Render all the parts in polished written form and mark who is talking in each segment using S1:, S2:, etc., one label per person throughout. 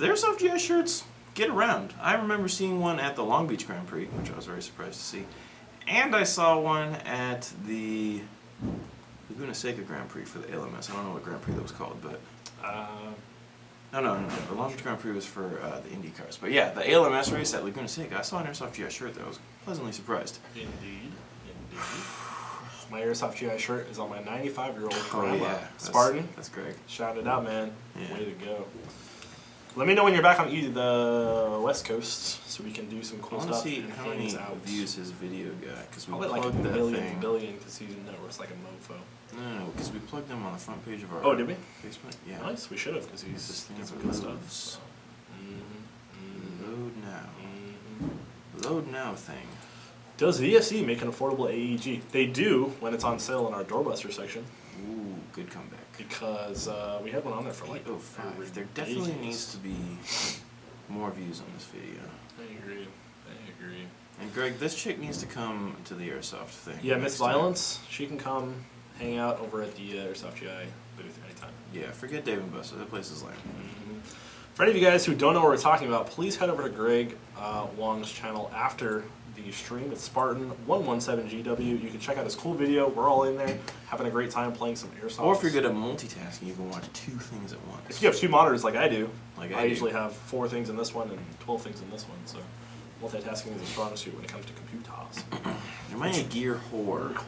S1: The Airsoft GI shirts get around. I remember seeing one at the Long Beach Grand Prix, which I was very surprised to see. And I saw one at the Laguna Seca Grand Prix for the ALMS. I don't know what Grand Prix that was called, but... No. The Long Beach Grand Prix was for the Indy cars. But yeah, the ALMS race at Laguna Seca, I saw an Airsoft GI shirt that I was pleasantly surprised.
S2: Indeed. My Airsoft GI shirt is on my 95-year-old grandma.
S1: Oh, yeah.
S2: Spartan.
S1: That's great.
S2: Shout it out, man.
S1: Yeah.
S2: Way to go. Let me know when you're back on the West Coast so we can do some cool stuff.
S1: I want to see how many views his video got, because we
S2: probably
S1: plugged
S2: like
S1: that
S2: a
S1: thing.
S2: billion, because he networks like a mofo.
S1: No, because we plugged him on the front page of our
S2: Oh, did we?
S1: Facebook. Yeah.
S2: Nice, we should have, because he's
S1: This thing
S2: got some
S1: that
S2: good
S1: loads.
S2: stuff.
S1: Load now. Load now thing.
S2: Does VFC make an affordable AEG? They do when it's on sale in our doorbuster section.
S1: Ooh, good comeback.
S2: Because we had one on there for like
S1: 805. There definitely needs to be more views on this video.
S2: I agree.
S1: And Greg, this chick needs to come to the Airsoft thing.
S2: Yeah, Miss Violence, she can come hang out over at the Airsoft GI booth anytime.
S1: Yeah, forget Dave and Buster. That place is lame.
S2: For any of you guys who don't know what we're talking about, please head over to Greg Wong's channel after the stream. It's Spartan117GW. You can check out his cool video. We're all in there having a great time playing some Airsoft.
S1: Or if you're good at multitasking, you can watch 2 things at once.
S2: If you have 2 monitors like I do, I
S1: do.
S2: usually have 4 things in this one and 12 things in this one. So multitasking is a strong suit when it comes to computers.
S1: Am I a gear whore?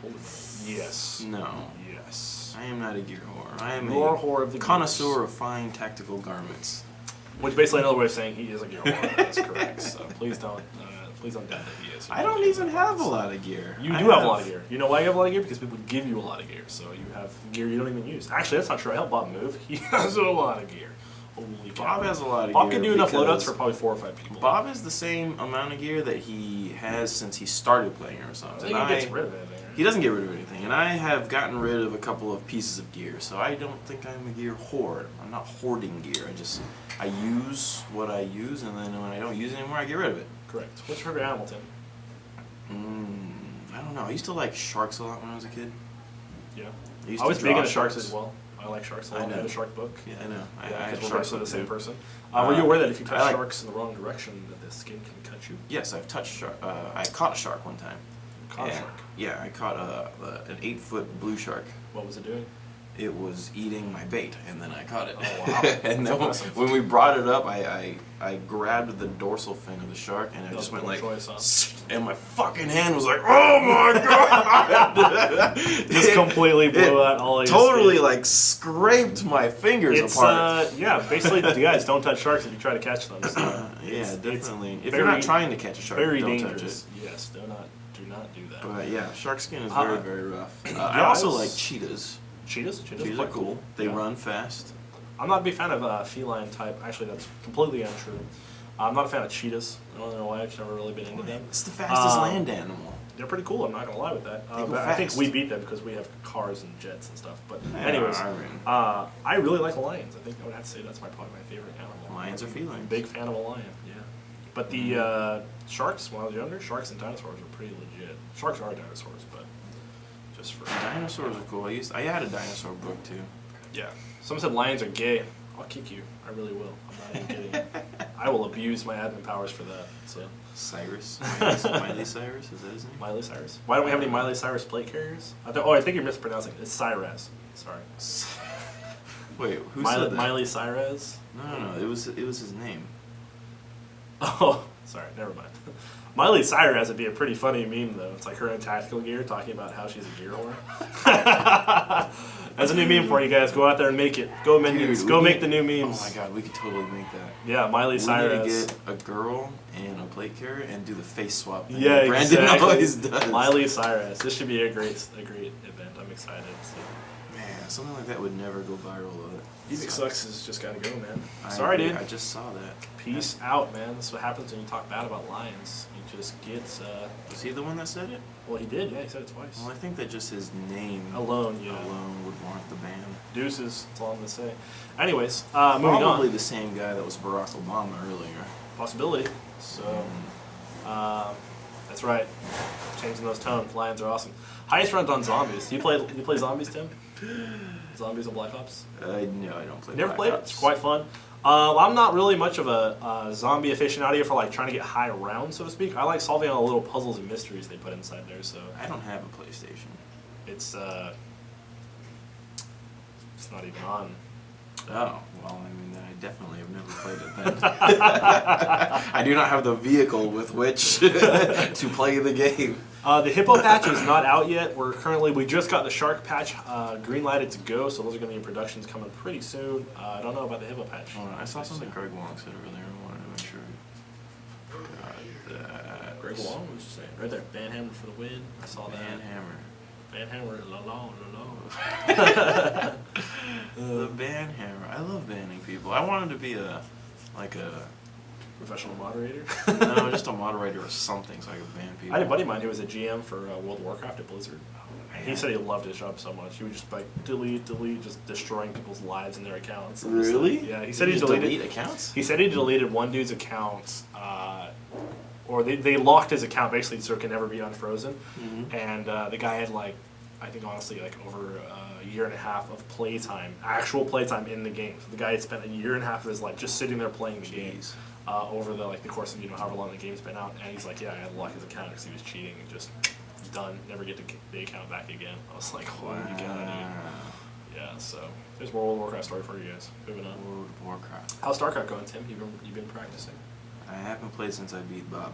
S2: Yes.
S1: No.
S2: Yes.
S1: I am not a gear whore. I am
S2: You're
S1: a
S2: whore of the
S1: connoisseur of fine tactical garments.
S2: Which basically another way of saying he is a gear whore. That's correct. So please don't doubt that he is.
S1: I don't even have a lot of gear.
S2: You do have a lot of gear. You know why you have a lot of gear? Because people give you a lot of gear. So you have gear you don't even use. Actually, that's not true. I helped Bob move. He has a lot of gear. Holy cow.
S1: Bob has a lot of
S2: Bob
S1: gear.
S2: can do enough loadouts for probably 4 or 5 people.
S1: Bob has the same amount of gear that he has since he started playing Airsoft.
S2: I think he gets rid of it.
S1: He doesn't get rid of anything, and I have gotten rid of a couple of pieces of gear, so I don't think I'm a gear hoard. I'm not hoarding gear. I use what I use, and then when I don't use it anymore, I get rid of it.
S2: Correct. What's your favorite animal, Tim?
S1: I don't know. I used to like sharks a lot when I was a kid.
S2: Yeah.
S1: I
S2: was big into sharks as well. I like sharks a lot. I
S1: know.
S2: had a shark book.
S1: Yeah, I know.
S2: Yeah,
S1: I
S2: because
S1: have
S2: we're the same
S1: too.
S2: person. Were you aware that if you touch
S1: like-
S2: sharks in the wrong direction, that the skin can cut you?
S1: Yes, I've touched shark. I caught a shark one time.
S2: Caught a
S1: And-
S2: shark.
S1: Yeah, I caught an 8-foot blue shark.
S2: What was it doing?
S1: It was eating my bait, and then I caught it.
S2: Oh, wow.
S1: And then when we brought it up, I grabbed the dorsal fin of the shark, and I just went like, and my fucking hand was like, oh my god!
S2: Just completely blew out all of your
S1: Totally
S2: skin.
S1: like scraped my fingers apart.
S2: Yeah, basically, you guys don't touch sharks if you try to catch them. So
S1: Yeah, definitely. If
S2: very-
S1: you're not trying to catch a shark,
S2: very
S1: don't
S2: dangerous.
S1: touch it.
S2: Yes, do not do that.
S1: But yeah, shark skin is very, very rough. I
S2: I
S1: also
S2: was-
S1: like cheetahs.
S2: Cheetahs?
S1: Cheetahs are cool. They run fast.
S2: I'm not a big fan of feline type. Actually, that's completely untrue. I'm not a fan of cheetahs. I don't know why. I've never really been into them.
S1: It's the fastest land animal.
S2: They're pretty cool. I'm not gonna lie with that.
S1: They go
S2: But I think
S1: fast.
S2: we beat them because we have cars and jets and stuff. But
S1: Yeah,
S2: anyways,
S1: I mean-
S2: I really like lions. I think I would have to say that's probably my favorite animal.
S1: Lions are felines.
S2: Big fan of a lion. Yeah. But the sharks, when I was younger, sharks and dinosaurs were pretty legit. Sharks are dinosaurs, but just for
S1: Dinosaurs are cool. I had a dinosaur book too.
S2: yeah. Someone said lions are gay. I'll kick you. I really will. I'm not even kidding. I will abuse my admin powers for that. So
S1: Cyrus? Miley Cyrus? Is that his name?
S2: Miley Cyrus. Why don't we have any Miley Cyrus plate carriers? I think you're mispronouncing it. It's Cyrus. Sorry.
S1: Wait, who said that?
S2: Miley Cyrus?
S1: No. It was his name.
S2: Oh, sorry. Never mind. Miley Cyrus would be a pretty funny meme, though. It's like her in tactical gear talking about how she's a gear whore. That's a new meme for you guys. Go out there and make it. Go menus. Go make the new memes.
S1: Oh my god, we could totally make that.
S2: Yeah, Miley Cyrus.
S1: We need to get a girl and a plate carrier and do the face swap thing.
S2: Yeah,
S1: Brandon
S2: exactly.
S1: always does.
S2: Miley Cyrus. This should be a great event. I'm excited. So.
S1: Man, something like that would never go viral.
S2: Phoenix Sucks has just got to go, man.
S1: I
S2: Sorry,
S1: agree.
S2: dude.
S1: I just saw that.
S2: Peace out, man. This is what happens when you talk bad about lions. He just gets.
S1: Was he the one that said it?
S2: Well, he did. Yeah, he said it twice.
S1: Well, I think that just his name
S2: Alone would
S1: warrant the ban.
S2: Deuces. That's all I'm gonna say. Anyways, moving on.
S1: Probably the same guy that was Barack Obama earlier.
S2: Possibility. So, that's right. Changing those tones. Lions are awesome. Highest round on zombies. You play zombies, Tim? Zombies on Black Ops?
S1: No, I don't play.
S2: Never
S1: Black
S2: played it.
S1: Ops.
S2: It's quite fun. I'm not really much of a zombie aficionado for like trying to get high round, so to speak. I like solving all the little puzzles and mysteries they put inside there. So
S1: I don't have a PlayStation.
S2: it's not even on.
S1: Oh, well, I mean, then I definitely have never played it then. I do not have the vehicle with which to play the game.
S2: The hippo patch is not out yet. We just got the shark patch green lighted to go, so those are going to be in productions coming pretty soon. I don't know about the hippo patch.
S1: Oh, I saw something Greg Wong said earlier. I wanted to make sure. God,
S2: Greg Long, what was you saying? Right there, Banhammer for the win. I saw that.
S1: Banhammer.
S2: Banhammer, la la la
S1: The ban hammer. I love banning people. I wanted to be a
S2: professional moderator.
S1: no, just a moderator or something so I could ban people.
S2: I had a buddy of mine who was a GM for World of Warcraft at Blizzard. He said he loved his job so much. He would just like delete, just destroying people's lives and their accounts.
S1: Really?
S2: Yeah, he said he
S1: just
S2: deleted
S1: delete accounts.
S2: He said he deleted one dude's account, or they locked his account basically so it can never be unfrozen.
S1: Mm-hmm.
S2: And the guy had like, I think honestly like over a year and a half of playtime, actual playtime in the game. So the guy had spent a year and a half of his life just sitting there playing the game over the course of however long the game's been out. And he's like, yeah, I had to lock his account because he was cheating and just done. Never get the account back again. I was like, oh my god, dude. Yeah, so there's more World of Warcraft story for you guys. Moving on.
S1: World of Warcraft.
S2: How's StarCraft going, Tim? You've been practicing?
S1: I haven't played since I beat Bob.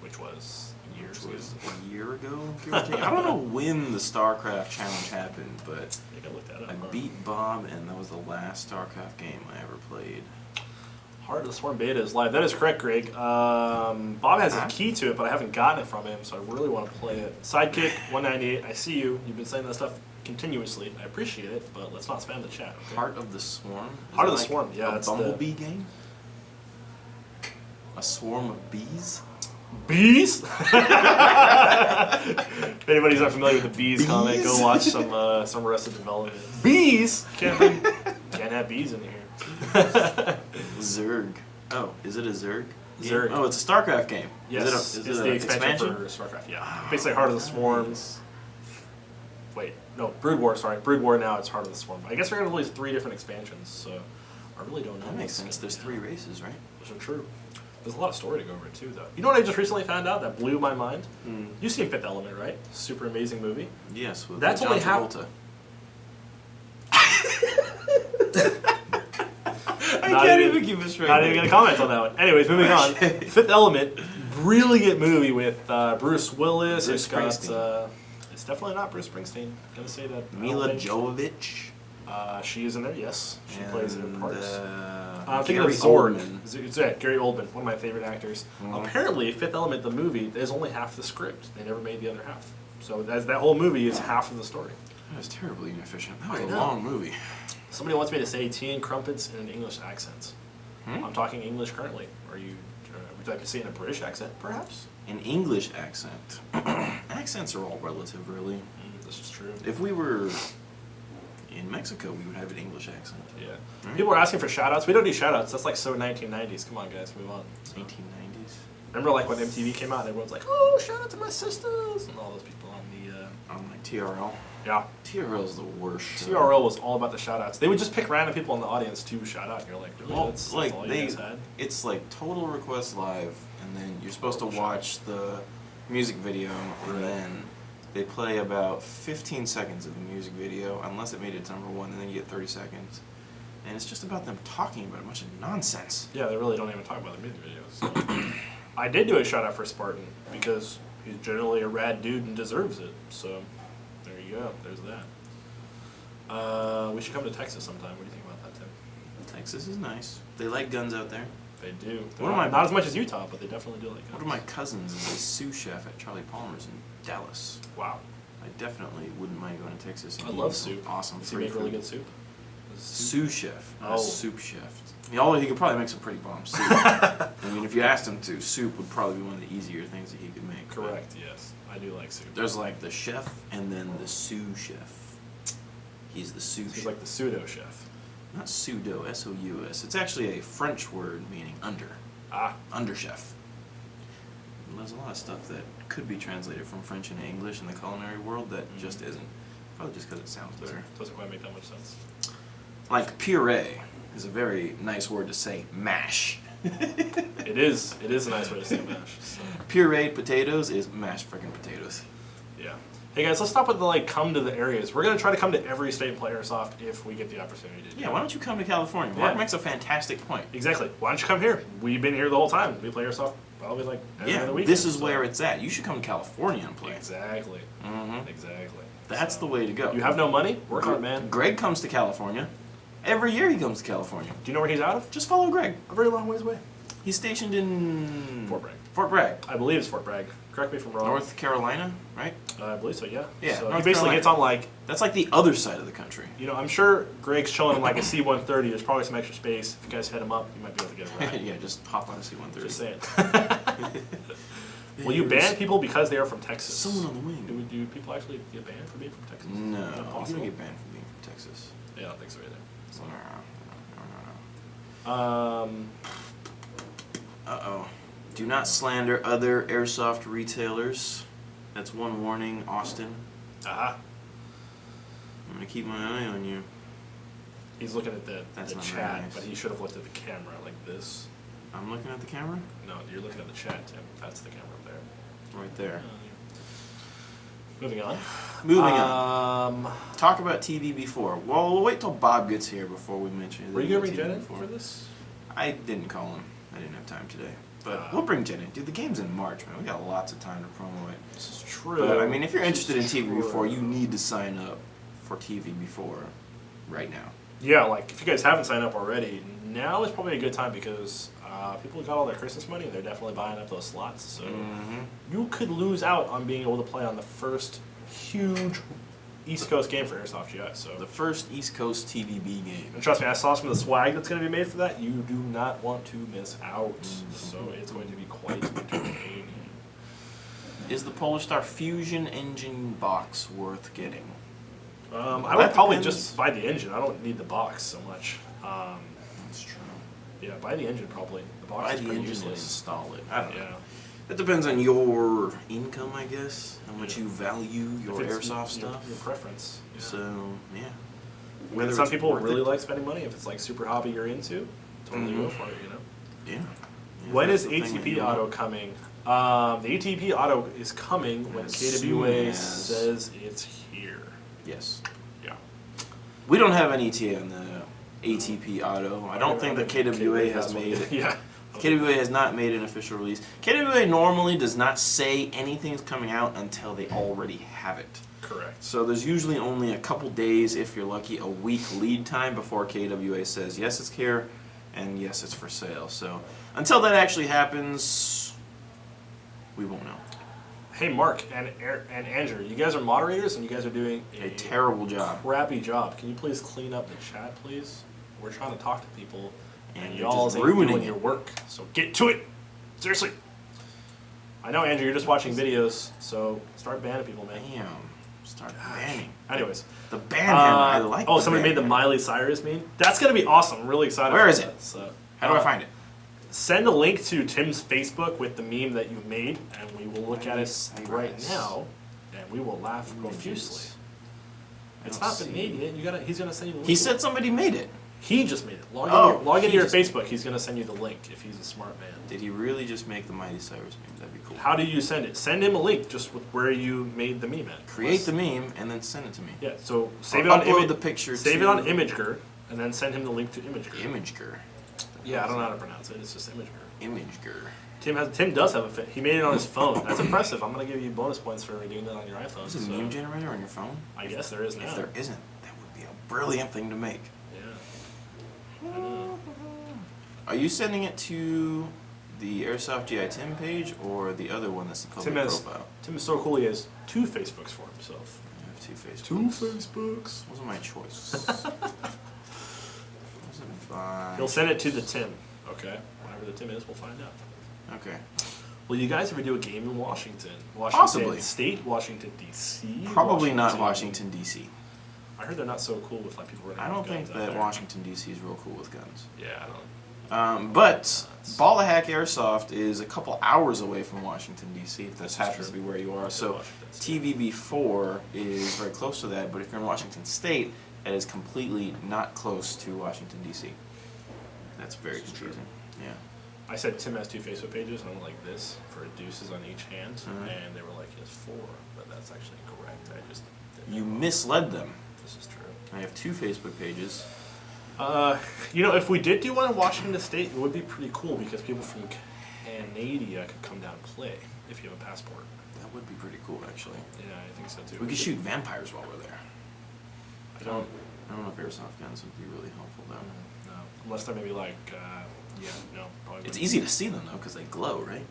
S2: Which was years
S1: Which was
S2: ago.
S1: a year ago, give or take. I don't know when the StarCraft challenge happened, but
S2: I think I looked that up.
S1: I beat Bob, and that was the last StarCraft game I ever played.
S2: Heart of the Swarm beta is live. That is correct, Greg. Bob has a key to it, but I haven't gotten it from him, so I really want to play it. Sidekick 198. I see you. You've been saying that stuff continuously. I appreciate it, but let's not spam the chat. Okay?
S1: Heart of the Swarm?
S2: Heart of the Swarm. Yeah,
S1: a
S2: it's
S1: bumblebee game. A swarm of bees.
S2: Bees? If anybody's not familiar with the Bees comic, go watch some Arrested Development. Bees? Can't have bees in here.
S1: Zerg. Oh, is it a Zerg?
S2: Zerg.
S1: Oh, it's a StarCraft game.
S2: Yes,
S1: is
S2: it's
S1: it
S2: the
S1: an
S2: expansion for StarCraft. Yeah, basically Heart of the Swarm. Wait, no, Brood War. Sorry, Brood War. Now it's Heart of the Swarm. I guess they're gonna release 3 different expansions, so I really don't know.
S1: That makes sense. There's 3 races, right?
S2: Those are true. There's a lot of story to go over it too, though. You know what I just recently found out that blew my mind? You've seen Fifth Element, right? Super amazing movie.
S1: Yes, with
S2: That's
S1: John
S2: only half.
S1: Travolta. I
S2: Not
S1: can't
S2: even-
S1: even keep a straight.
S2: Not even gonna comment on that one. Anyways, moving on.
S1: Okay.
S2: Fifth Element, brilliant movie with Bruce Willis.
S1: Bruce
S2: It's got.
S1: Springsteen.
S2: It's definitely not Bruce Springsteen. Gonna say that. I don't
S1: Mila
S2: think.
S1: Jovovich.
S2: She is in there. Yes, she plays it in parts. I'm
S1: Gary
S2: thinking of Zorg.
S1: Oldman.
S2: It's Gary Oldman, one of my favorite actors.
S1: Mhm.
S2: Apparently, Fifth Element, the movie, is only half the script. They never made the other half. So that whole movie is half of the story.
S1: That was terribly inefficient. That was
S2: I
S1: a
S2: know.
S1: long movie.
S2: Somebody wants me to say tea and crumpets in an English accent. I'm talking English currently. Would you like to say it in a British accent, perhaps?
S1: An English accent. Accents are all relative, really.
S2: This is true.
S1: If we were in Mexico, we would have an English accent.
S2: Yeah.
S1: Right.
S2: People are asking for shout-outs. We don't do shout-outs. That's like so 1990s. Come on, guys. Move on. So,
S1: 1890s.
S2: remember like when MTV came out and everyone's like, oh, shout out to my sisters. And all those people on the...
S1: On like TRL.
S2: yeah.
S1: TRL is the worst. show.
S2: TRL was all about the shout-outs. They would just pick random people in the audience to shout out. And you're like, really?
S1: Well,
S2: That's
S1: like
S2: all you
S1: they,
S2: guys had?
S1: it's like Total Request Live, and then you're supposed to watch the music video, and then they play about 15 seconds of the music video, unless it made it to #1, and then you get 30 seconds. And it's just about them talking about a bunch of nonsense.
S2: Yeah, they really don't even talk about the music videos. So. I did do a shout-out for Spartan because he's generally a rad dude and deserves it. So there you go. There's that. We should come to Texas sometime. What do you think about that, Tim?
S1: Texas is nice. They like guns out there.
S2: They do.
S1: One of my-
S2: not as much as Utah, but they definitely do like guns.
S1: One of my cousins is a sous chef at Charlie Palmer's in Dallas.
S2: Wow.
S1: I definitely wouldn't mind going to Texas. and
S2: I
S1: eating
S2: love
S1: some
S2: soup.
S1: Awesome
S2: Does he
S1: free
S2: make really
S1: food.
S2: good soup?
S1: Sous chef, not
S2: Oh.
S1: a soup chef. Although he could probably make some pretty bomb soup. I mean, if you asked him to, soup would probably be one of the easier things that he could make. but
S2: Correct, yes. I do like soup.
S1: There's like the chef and then the sous chef. He's the sous
S2: He's
S1: chef.
S2: like the pseudo chef.
S1: Not pseudo, S-O-U-S. It's actually a French word meaning under.
S2: Ah.
S1: Under chef. And there's a lot of stuff that could be translated from French into English in the culinary world that just isn't. Probably just because it sounds better.
S2: Doesn't quite make that much sense.
S1: Like puree. is a very nice word to say. Mash.
S2: It is a nice way to say mash. So.
S1: Pureed potatoes is mashed freaking potatoes.
S2: Yeah. Hey guys, let's stop with the come to the areas. We're gonna try to come to every state and play Airsoft if we get the opportunity to.
S1: Yeah, why don't you come to California? Mark makes a fantastic point.
S2: Exactly. Why don't you come here? We've been here the whole time. We play Airsoft probably like every other weekend.
S1: This is where it's at. You should come to California and play.
S2: Exactly.
S1: Mm-hmm.
S2: Exactly.
S1: That's the way to go.
S2: You have no money? Work hard, man.
S1: Greg comes to California. Every year he comes to California.
S2: Do you know where he's out of?
S1: Just follow Greg.
S2: A very long ways away.
S1: He's stationed in
S2: Fort Bragg.
S1: Fort Bragg.
S2: I believe it's Fort Bragg. Correct me if I'm wrong.
S1: North Carolina, right?
S2: I believe so, yeah.
S1: Yeah,
S2: So he
S1: North
S2: basically
S1: Carolina.
S2: gets on like,
S1: That's like the other side of the country.
S2: you know, I'm sure Greg's chilling in like a C-130. There's probably some extra space. If you guys hit him up, you might be able to get a ride.
S1: Yeah, just hop on a C-130.
S2: Just saying. Will you ban people because they are from Texas?
S1: Someone on the wing.
S2: Do people actually get banned for being from Texas?
S1: No,
S2: Is that
S1: you
S2: possible?
S1: don't get banned from being from Texas.
S2: Yeah, I don't think so either. So.
S1: No. Uh-oh. Do not slander other airsoft retailers. That's one warning, Austin.
S2: Aha.
S1: I'm gonna keep my eye on you.
S2: He's looking at the
S1: That's not very
S2: chat,
S1: nice.
S2: but he should have looked at the camera like this.
S1: I'm looking at the camera?
S2: No, you're looking at the chat, Tim. That's the camera up there.
S1: Right there.
S2: Moving on.
S1: Moving on. Talk about TvB4. Well, we'll wait till Bob gets here before we mention it.
S2: Were you going to bring Jen in for this?
S1: I didn't call him. I didn't have time today. But we'll bring Jen in. Dude, the game's in March, man. We got lots of time to promo it.
S2: This is true.
S1: But, I mean, if you're interested in TvB4, you need to sign up for TvB4 right now.
S2: Yeah, like, if you guys haven't signed up already, now is probably a good time because people got all their Christmas money and they're definitely buying up those slots. So you could lose out on being able to play on the first huge East Coast game for Airsoft GI. So
S1: The first East Coast TvB game.
S2: and trust me, I saw some of the swag that's going to be made for that. You do not want to miss out. So it's going to be quite entertaining.
S1: Is the Polar Star Fusion engine box worth getting?
S2: I would probably just buy the engine. I don't need the box so much.
S1: That's true.
S2: Yeah, buy the engine probably. The box
S1: Buy
S2: is
S1: the
S2: pretty
S1: engine and
S2: useless.
S1: install it. I don't know.
S2: Yeah.
S1: It depends on your income, I guess. How much you value your
S2: If it's
S1: airsoft
S2: your,
S1: stuff.
S2: Your preference. Yeah.
S1: So, yeah.
S2: I mean,
S1: Whether
S2: some
S1: it's
S2: people
S1: worth
S2: really
S1: it.
S2: like spending money. If it's like super hobby you're into, totally go for it, you know?
S1: Yeah.
S2: When
S1: that's
S2: is
S1: the thing that
S2: ATP
S1: you
S2: Auto
S1: want.
S2: coming? The ATP Auto is coming when
S1: As
S2: KWA
S1: soon as-
S2: says it's here.
S1: Yes.
S2: Yeah.
S1: We don't have an ETA on the ATP Auto. I don't think that KWA has made it.
S2: Yeah.
S1: KWA has not made an official release. KWA normally does not say anything's coming out until they already have it.
S2: Correct.
S1: So there's usually only a couple days, if you're lucky, a week lead time before KWA says, yes, it's here, and yes, it's for sale. So until that actually happens, we won't know.
S2: Hey, Mark and Andrew, you guys are moderators and you guys are doing
S1: A terrible job.
S2: crappy job. Can you please clean up the chat, please? We're trying to talk to people, and
S1: you're
S2: y'all
S1: just
S2: ain't
S1: ruining
S2: doing
S1: it.
S2: your work. So get to it. Seriously. I know, Andrew, you're just watching videos, so start banning people, man.
S1: Damn. Start banning.
S2: Anyways.
S1: The ban him. I like
S2: Oh,
S1: the
S2: somebody
S1: ban
S2: made the
S1: him.
S2: Miley Cyrus meme? That's going to be awesome. I'm really excited.
S1: Where
S2: for
S1: is
S2: that.
S1: it?
S2: So,
S1: How do I find it?
S2: Send a link to Tim's Facebook with the meme that you made, and we will look at
S1: Miley
S2: it
S1: Cyrus.
S2: right now, and we will laugh profusely. It's
S1: don't
S2: not been
S1: see
S2: made yet. He's going to send you the link.
S1: He said somebody made it.
S2: He just made it. Log into
S1: he
S2: your
S1: just-
S2: Facebook. He's going to send you the link if he's a smart man.
S1: Did he really just make the Miley Cyrus meme? That'd be cool.
S2: How do you send it? Send him a link just with where you made the meme at.
S1: Create the meme and then send it to me.
S2: Yeah, so save
S1: Or
S2: it on
S1: upload the picture
S2: Save
S1: to-
S2: it on Imager, and then send him the link to Imager.
S1: Imager.
S2: Yeah, I don't know how to pronounce it. It's just Imager.
S1: Imager.
S2: Tim does have a fit. He made it on his phone. That's impressive. I'm gonna give you bonus points for doing that on your iPhone.
S1: Is it a meme generator on your phone?
S2: I guess there is now.
S1: If there isn't, that would be a brilliant thing to make.
S2: Yeah. I know.
S1: Are you sending it to the Airsoft GI Tim page or the other one that's the public profile?
S2: Tim is so cool. He has 2 Facebooks for himself.
S1: I have 2 Facebooks.
S2: 2 Facebooks.
S1: Wasn't my choice. Wasn't by...
S2: He'll send it to the Tim. Okay. Whatever the Tim is, we'll find out.
S1: Okay.
S2: Will you guys ever do a game in Washington?
S1: Possibly.
S2: State, Washington D.C.
S1: Probably not Washington, D.C.
S2: I heard they're not so cool with like people running.
S1: I don't
S2: with
S1: think
S2: guns out
S1: that
S2: there.
S1: Washington, D.C. is real cool with guns.
S2: Yeah, I don't.
S1: But Ball of Hack Airsoft is a couple hours away from Washington, D.C., if that
S2: This is
S1: happens
S2: true.
S1: to be where you are.
S2: Yeah,
S1: So
S2: Washington State.
S1: TvB4 is very close to that, but if you're in Washington State, that is completely not close to Washington, D.C. That's very
S2: This is true.
S1: confusing. Yeah.
S2: I said Tim has 2 Facebook pages, and I'm like this for deuces on each hand,
S1: Mhm.
S2: and they were like, he has 4, but that's actually incorrect. I just did
S1: You
S2: that wrong.
S1: misled them.
S2: This is true.
S1: I have 2 Facebook pages.
S2: You know, if we did do one in Washington State, it would be pretty cool because people from Canada could come down and play if you have a passport.
S1: That would be pretty cool, actually.
S2: Yeah, I think so too.
S1: We could shoot vampires while we're there.
S2: I don't.
S1: I don't know if airsoft guns would be really helpful though.
S2: No, unless they're maybe like, yeah, no, probably.
S1: It's
S2: wouldn't.
S1: easy to see them though, because they glow, right?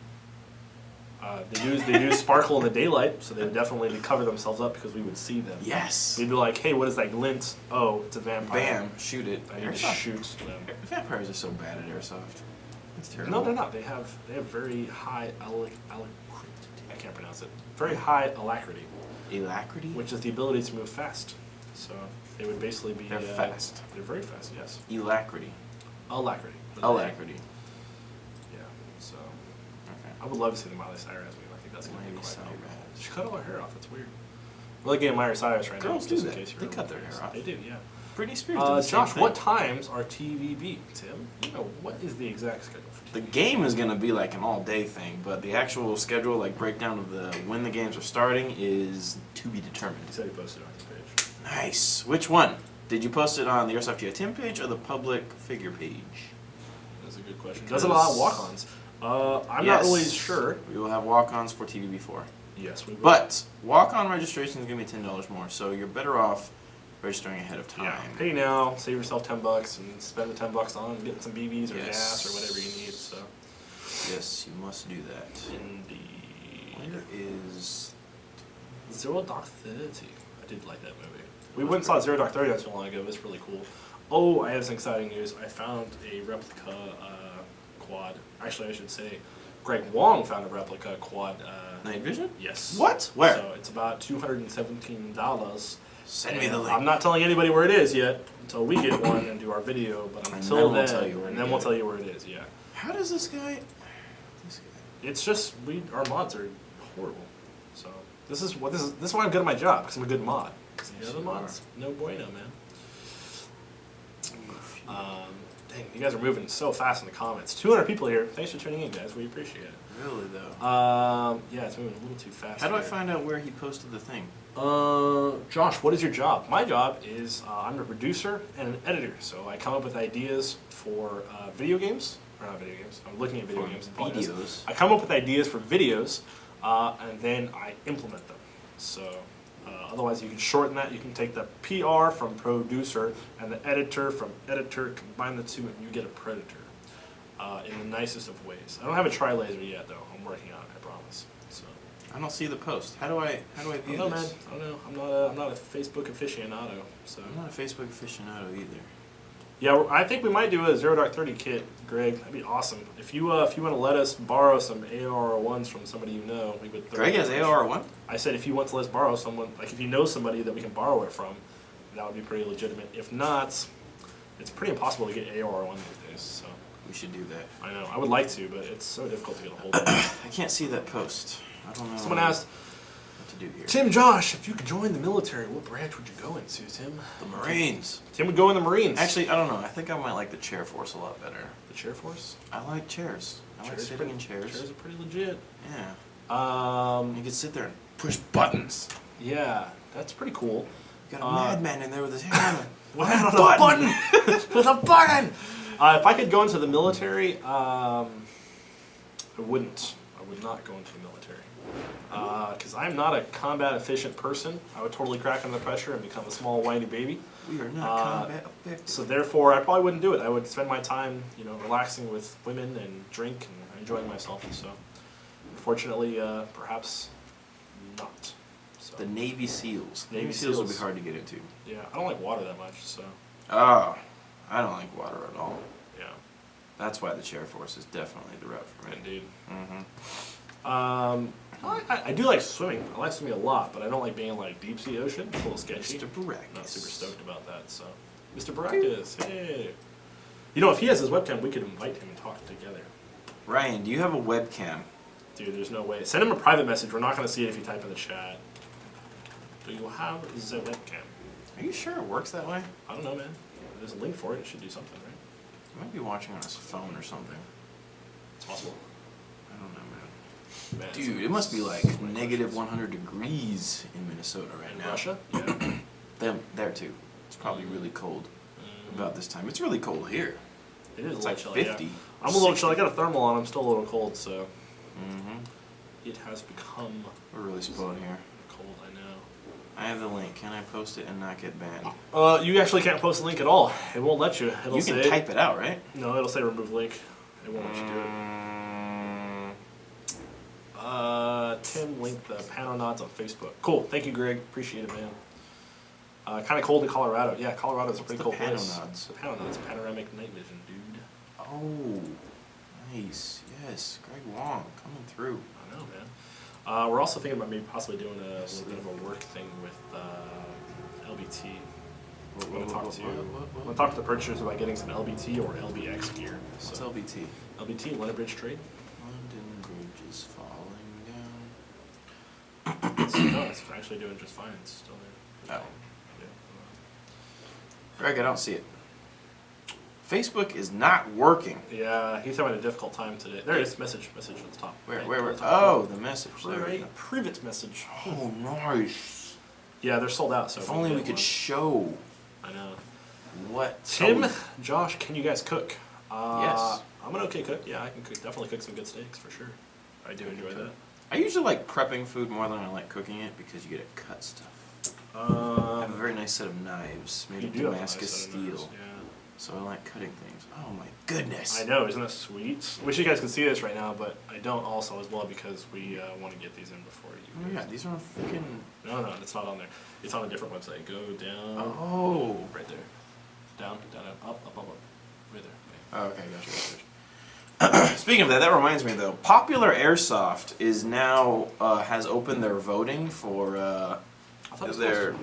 S2: They do sparkle in the daylight, so they would definitely cover themselves up because we would see them.
S1: Yes.
S2: We'd be like, hey, what is that glint? Oh, it's a vampire.
S1: Bam! Shoot it.
S2: I need to shoot them.
S1: Vampires are so bad at airsoft. It's terrible.
S2: No, they're not. They have very high alacrity. I can't pronounce it. Very high alacrity,
S1: Alacrity?
S2: which is the ability to move fast. So they would basically be.
S1: They're fast.
S2: They're very fast. Yes.
S1: Alacrity.
S2: Alacrity.
S1: Alacrity.
S2: Yeah. So
S1: Okay.
S2: I would love to see the Miley Cyrus movie. I think that's gonna be
S1: Miley
S2: quite
S1: Cyrus.
S2: cool. She cut all her hair off. That's weird. We're looking at Miley Cyrus right
S1: Girls
S2: now.
S1: do
S2: just in
S1: that.
S2: case you're
S1: They cut their
S2: curious.
S1: hair off.
S2: They do. Yeah.
S1: Britney Spears did the same
S2: Josh,
S1: thing.
S2: what times are TvB, Tim? You know, what is the exact schedule for
S1: The
S2: TvB?
S1: game is going to be like an all-day thing, but the actual schedule, like breakdown of when the games are starting, is to be determined.
S2: You said he posted it on his page.
S1: Nice. Which one? Did you post it on the Airsoft GI Tim page or the public figure page?
S2: That's a good question.
S1: Because-
S2: Does a lot of walk-ons. I'm not really
S1: Yes.
S2: sure.
S1: We will have walk-ons for TVB4.
S2: Yes, we will.
S1: But walk-on registration is going to be $10 more, so you're better off registering ahead of time.
S2: yeah, pay now, save yourself $10, and spend the $10 on getting some BBs or
S1: Yes.
S2: gas or whatever you need. So,
S1: Yes, you must do that.
S2: indeed.
S1: Where is...
S2: Zero Dark 30. I did like that movie. We went and saw Zero Dark 30 not too long ago. It was really cool. Oh, I have some exciting news. I found a replica quad. Actually, I should say, Greg Wong found a replica quad.
S1: Night Vision?
S2: Yes.
S1: What? Where?
S2: So it's about $217.
S1: Send me the link.
S2: I'm not telling anybody where it is yet until we get one and do our video. But
S1: And
S2: until
S1: then we'll
S2: then,
S1: tell you where
S2: and
S1: to
S2: then
S1: get
S2: we'll
S1: it.
S2: tell you where it is. Yeah.
S1: How does this guy...
S2: It's just our mods are horrible. So this is why I'm good at my job, because I'm a good mod. The
S1: Yes,
S2: other
S1: you
S2: mods, no bueno, man. Dang, you guys are moving so fast in the comments. 200 people here. Thanks for tuning in, guys. We appreciate it.
S1: Really, though?
S2: Yeah, it's moving a little too fast.
S1: How do I
S2: here.
S1: find out where he posted the thing?
S2: Josh, what is your job? My job is I'm a producer and an editor. So I come up with ideas for video games. Or not video games. I'm looking at video
S1: For
S2: games. apologize.
S1: videos.
S2: I come up with ideas for videos, and then I implement them. So otherwise, you can shorten that. You can take the PR from producer and the editor from editor, combine the two, and you get a predator. In the nicest of ways. I don't have a tri-laser yet, though. I'm working on it. I promise. So.
S1: I don't see the post. How do I
S2: I
S1: view
S2: don't know, man.
S1: this?
S2: I don't know. I'm not a Facebook aficionado. So.
S1: I'm not a Facebook aficionado either.
S2: Yeah, I think we might do a Zero Dark 30 kit, Greg. That'd be awesome. If you want to let us borrow some AR-1s from somebody you know, we would.
S1: Greg has AR-1?
S2: I said if you want to let us borrow someone, like if you know somebody that we can borrow it from, that would be pretty legitimate. If not, it's pretty impossible to get AR-1 these days. So
S1: We should do that.
S2: I know I would like to, but it's so difficult to get a hold of.
S1: I can't see that post. I don't know
S2: Someone asked,
S1: what to do here.
S2: Tim, Josh, if you could join the military, what branch would you go into, Tim?
S1: The Marines.
S2: Tim would go in the Marines.
S1: Actually, I don't know. I think I might like the chair force a lot better.
S2: the Chair Force.
S1: I like chairs. I like
S2: Chairs
S1: sitting in chairs.
S2: Chairs are pretty legit.
S1: Yeah. You
S2: Um,
S1: can sit there and push buttons.
S2: yeah, that's pretty cool.
S1: You got a madman in there with his hand on
S2: With
S1: a
S2: a
S1: button.
S2: with a button. If I could go into the military, I wouldn't. I would not go into the military because I'm not a combat efficient person. I would totally crack under pressure and become a small whiny baby.
S1: We are not combat effective.
S2: So therefore, I probably wouldn't do it. I would spend my time, relaxing with women and drink and enjoying myself. So, unfortunately, perhaps not. So,
S1: The Navy SEALs.
S2: Navy
S1: SEALs would be
S2: SEALs.
S1: hard to get into.
S2: yeah, I don't like water that much. So,
S1: Oh, I don't like water at all.
S2: yeah,
S1: That's why the chair force is definitely the route for me.
S2: indeed.
S1: Mm-hmm.
S2: I do like swimming. I like swimming a lot, but I don't like being in like deep sea ocean. It's a little sketchy.
S1: Mr. Baracus.
S2: I'm not super stoked about that. So, Mr. Baracus, hey. If he has his webcam, we could invite him and talk together.
S1: Ryan, do you have a webcam?
S2: Dude, there's no way. Send him a private message. We're not going to see it if you type in the chat. Do you have the webcam?
S1: Are you sure it works that way?
S2: I don't know, man. There's a link for it. It should do something, right?
S1: He might be watching on his phone or something.
S2: It's possible.
S1: I don't know, man.
S2: Man,
S1: Dude, it must be like negative 100 degrees in Minnesota right
S2: in
S1: now.
S2: Russia? Yeah.
S1: Them there too. It's probably really cold about this time. It's really cold here.
S2: It is
S1: It's
S2: a
S1: like
S2: little chilly.
S1: 50.
S2: Yeah. I'm a little chilly. I got a thermal on. I'm still a little cold, so
S1: Mm-hmm.
S2: it has become
S1: We're really spoiled here.
S2: cold. I know.
S1: I have the link. Can I post it and not get banned?
S2: You actually can't post the link at all. It won't let you. It'll
S1: You
S2: say
S1: can type it out, right?
S2: No, it'll say remove link. It won't let you do it. Tim linked the Panonods on Facebook. Cool. Thank you, Greg. Appreciate it, man. Kind of cold in Colorado. Yeah, Colorado's a pretty cold place.
S1: Panonods?
S2: The Panonods, panoramic night vision, dude.
S1: Oh, nice. Yes, Greg Wong coming through.
S2: I know, man. We're also thinking about maybe possibly doing a little bit of a work thing with LBT. I'm going to talk to the purchasers about getting some LBT or LBX gear.
S1: What's
S2: So,
S1: LBT?
S2: LBT, London Bridge Trade.
S1: London Bridge is falling
S2: No, it's actually doing just fine. It's still there.
S1: Oh.
S2: Yeah.
S1: Greg, I don't see it. Facebook is not working.
S2: Yeah, he's having a difficult time today. There it is. Message at the top.
S1: Where?
S2: Right,
S1: Where?
S2: at the top.
S1: Oh, the message. There we
S2: Right.
S1: go.
S2: Private message.
S1: Oh, nice.
S2: Yeah, they're sold out. So
S1: If only we
S2: get
S1: could
S2: one.
S1: show
S2: I know.
S1: what.
S2: Tim,
S1: oh,
S2: Josh, can you guys cook?
S1: Yes.
S2: I'm an okay cook. Yeah, I can cook. Definitely cook some good steaks for sure. I do enjoy that.
S1: I usually like prepping food more than I like cooking it because you get to cut stuff. I have a very nice set of knives made
S2: You
S1: of
S2: do have a
S1: Damascus
S2: nice set of knives,
S1: steel.
S2: yeah.
S1: So I like cutting things. Oh my goodness.
S2: I know, isn't that sweet? Wish you guys could see this right now, but I don't also as well because we want to get these in before you.
S1: Oh yeah, these are freaking.
S2: No, it's not on there. It's on a different website. Go down.
S1: Oh.
S2: Right there. Down, up. Right there.
S1: Oh, okay, gotcha. Speaking of that, that reminds me though. Popular Airsoft is now has opened their voting for
S2: I thought it was
S1: their.
S2: close.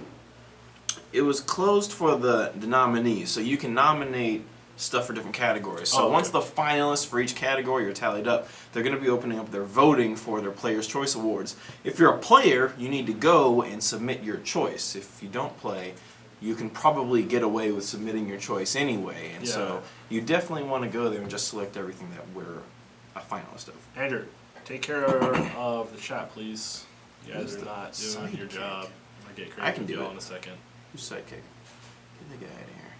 S1: It was closed for the nominees, so you can nominate stuff for different categories. So
S2: Oh, okay.
S1: once the finalists for each category are tallied up, they're going to be opening up their voting for their Players' Choice Awards. If you're a player, you need to go and submit your choice. If you don't play, you can probably get away with submitting your choice anyway. And so you definitely want to go there and just select everything that we're a finalist of.
S2: Andrew, take care of the chat, please. You guys
S1: Who's
S2: are
S1: the
S2: not doing your
S1: sidekick?
S2: job. I might get crazy
S1: I can do
S2: with y'all
S1: it.
S2: in a second.
S1: Who's sidekick? Get the guy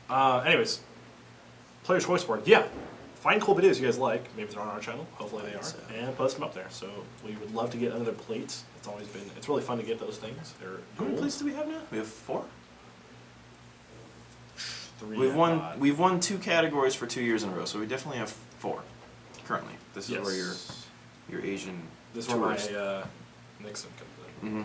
S1: out of here.
S2: Anyways, Player's Choice Award. Yeah, find cool videos you guys like. Maybe they're on our channel. Hopefully they are,
S1: So.
S2: and post them up there. So we would love to get another plates. It's really fun to get those things. They're
S1: How many
S2: gold.
S1: places do we have now? We have 4.
S2: 3
S1: We've
S2: and
S1: won.
S2: 5.
S1: We've won 2 categories for 2 years in a row, so we definitely have 4 currently. This is
S2: Yes.
S1: where your Asian
S2: This is where my
S1: tourist.
S2: Nixon comes in.
S1: Mhm.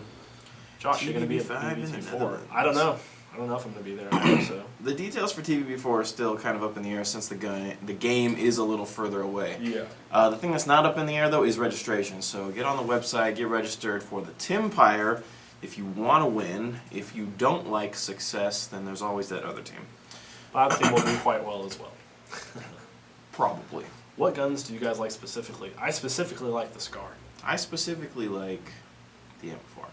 S2: Josh, you're going to be at
S1: TvB5 in the
S2: BBT4.
S1: Netherlands.
S2: I don't know. I don't know if I'm going to be there. I hope so.
S1: The details for TvB4 are still kind of up in the air since the game is a little further away.
S2: Yeah.
S1: The thing that's not up in the air though is registration. So get on the website, get registered for the Timpire if you want to win. If you don't like success, then there's always that other team.
S2: Bob's team will do quite well as well.
S1: Probably.
S2: What guns do you guys like specifically? I specifically like the Scar.
S1: I specifically like the M4.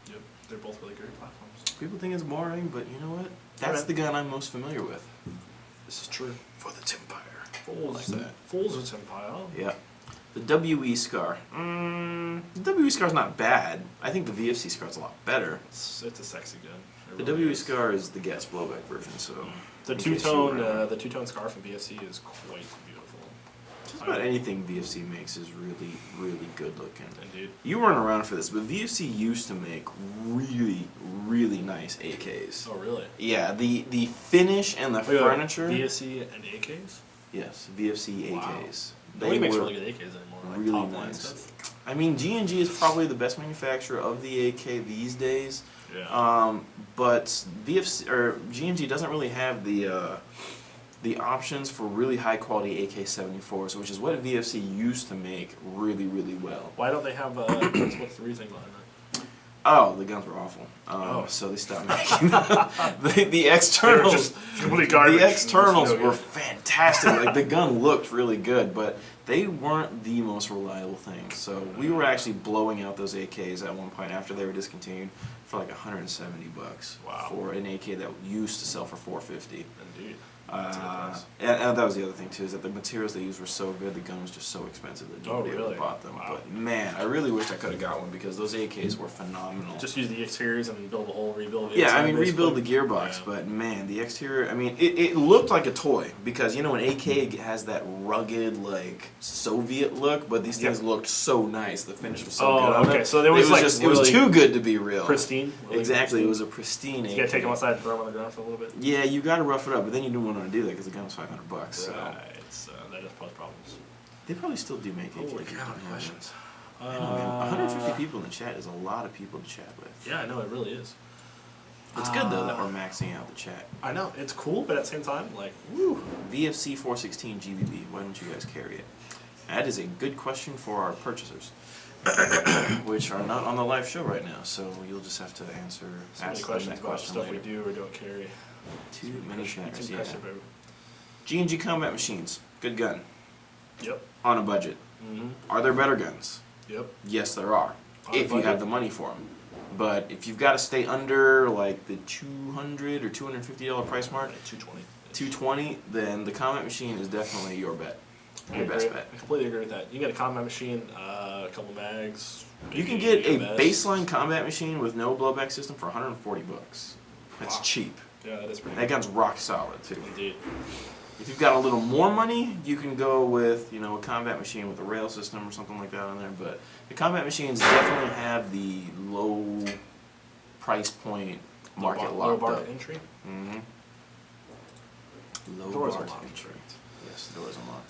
S2: Yep, they're both really great platforms.
S1: People think it's boring, but you know what? That's
S2: Okay.
S1: the gun I'm most familiar with.
S2: This is true.
S1: For the Timpire.
S2: Fools,
S1: Like that.
S2: Fools with Empire.
S1: Yeah. The WE Scar. The WE Scar's not bad. I think the VFC Scar's a lot better.
S2: It's a sexy gun. It
S1: The
S2: really
S1: WE
S2: is.
S1: Scar is the gas blowback version, so...
S2: The
S1: in case you
S2: two-tone,
S1: were-
S2: the two-tone Scar from BFC is quite beautiful.
S1: Just about anything VFC makes is really, really good looking.
S2: Indeed.
S1: You weren't around for this, but VFC used to make really, really nice AKs.
S2: Oh, really?
S1: Yeah, the finish and the
S2: Wait,
S1: furniture...
S2: VFC and AKs?
S1: Yes, VFC
S2: Wow.
S1: AKs.
S2: Nobody makes
S1: were
S2: really good AKs anymore. Like
S1: really
S2: top line
S1: nice.
S2: stuff.
S1: I mean, G&G is probably the best manufacturer of the AK these days.
S2: Yeah.
S1: But VFC or G&G doesn't really have the options for really high quality AK-74s, which is what VFC used to make really, really well.
S2: Why don't they have what's the reason behind that?
S1: Oh, the guns were awful.
S2: Oh.
S1: So they stopped making them. the externals.
S2: just really garbage.
S1: The externals
S2: It was no
S1: were
S2: good.
S1: fantastic. Like the gun looked really good, but they weren't the most reliable thing. So we were actually blowing out those AKs at one point after they were discontinued for like $170
S2: Wow.
S1: for an AK that used to sell for $450.
S2: Indeed. That's a good price.
S1: And that was the other thing too, is that the materials they used were so good, the gun was just so expensive that nobody
S2: really?
S1: ever bought them.
S2: Wow.
S1: But man, I really wished I could have got one because those AKs were phenomenal.
S2: Just use the exteriors and build a whole rebuild.
S1: Yeah, I mean,
S2: basically.
S1: rebuild the gearbox,
S2: Yeah.
S1: but man, the exterior, I mean, it looked like a toy because, you know, an AK has that rugged, like, Soviet look, but these things looked so nice. The finish was so good on
S2: okay.
S1: it.
S2: So there was like
S1: it was
S2: really
S1: too good to be real.
S2: pristine. Really
S1: Exactly,
S2: pristine.
S1: it was a pristine AK.
S2: You gotta take them outside and throw them on the ground for a little bit.
S1: Yeah, you gotta rough it up, but then you don't want to do that because the gun was $500. So.
S2: Right. So that does cause problems.
S1: They probably still do make AKs.
S2: Holy
S1: if you
S2: cow,
S1: don't have
S2: questions.
S1: one. I know, man. 150 people in the chat is a lot of people to chat with.
S2: Yeah, I know, it really is.
S1: It's good though that we're maxing out the chat.
S2: I know, it's cool, but at the same time, like, woo.
S1: VFC 416 GBB, why don't you guys carry it? That is a good question for our purchasers, which are not on the live show right now, so you'll just have to
S2: So many
S1: ask them
S2: questions
S1: that
S2: about
S1: question
S2: stuff
S1: later.
S2: we do or don't carry.
S1: Too many
S2: It's
S1: shatters, yeah.
S2: impressive, bro.
S1: G&G Combat Machines, good gun,
S2: Yep.
S1: on a budget.
S2: Mm-hmm.
S1: Are there better guns?
S2: Yep.
S1: Yes, there are,
S2: On a
S1: if you
S2: budget.
S1: have the money for them. But if you've got to stay under like the $200 or $250 price mark,
S2: Like 220.
S1: $220, then the Combat Machine is definitely your bet. Your best bet.
S2: I completely agree with that. You get a combat machine, a couple mags.
S1: You can
S2: maybe
S1: get a
S2: vest.
S1: baseline combat machine with no blowback system for $140. That's
S2: Wow.
S1: cheap.
S2: Yeah, that is pretty
S1: That gun's rock solid too.
S2: good. Indeed.
S1: If you've got a little more money, you can go with, you know, a combat machine with a rail system or something like that on there. But the combat machines definitely have the low price point market
S2: Low
S1: locked
S2: bar
S1: up.
S2: entry.
S1: Mm-hmm. Low
S2: Doors
S1: bar
S2: unlocked.
S1: entry. Yes, the doors unlocked.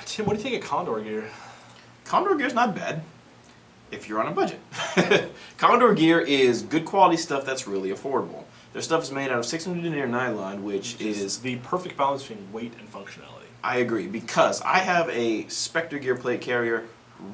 S2: Tim, what do you think of Condor gear?
S1: Condor gear's not bad if you're on a budget. Condor gear is good quality stuff that's really affordable. Their stuff is made out of 600 denier nylon, which is,
S2: the perfect balance between weight and functionality.
S1: I agree, because I have a Spectre gear plate carrier,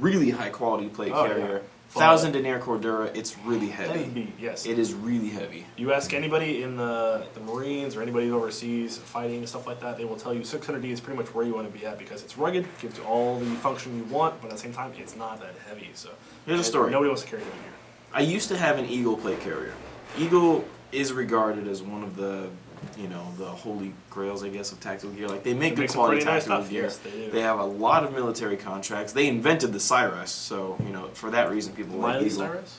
S1: really high quality plate
S2: Oh, yeah.
S1: carrier,
S2: But-
S1: 1000 denier Cordura, it's really heavy.
S2: NB, yes.
S1: It is really heavy.
S2: You ask anybody in the Marines or anybody overseas fighting and stuff like that, they will tell you 600D is pretty much where you want to be at because it's rugged, gives you all the function you want, but at the same time, it's not that heavy. So
S1: Here's a story.
S2: Nobody wants to carry heavy gear.
S1: I used to have an Eagle plate carrier. Eagle is regarded as one of the, you know, the holy grails, I guess, of tactical gear. Like, they make
S2: They
S1: good
S2: make some
S1: quality
S2: pretty nice
S1: tactical
S2: stuff.
S1: gear.
S2: Yes, they do.
S1: They have a lot of military contracts. They invented the Cyrus, so, you know, for that reason, people like
S2: Miley
S1: Eagle.
S2: Cyrus?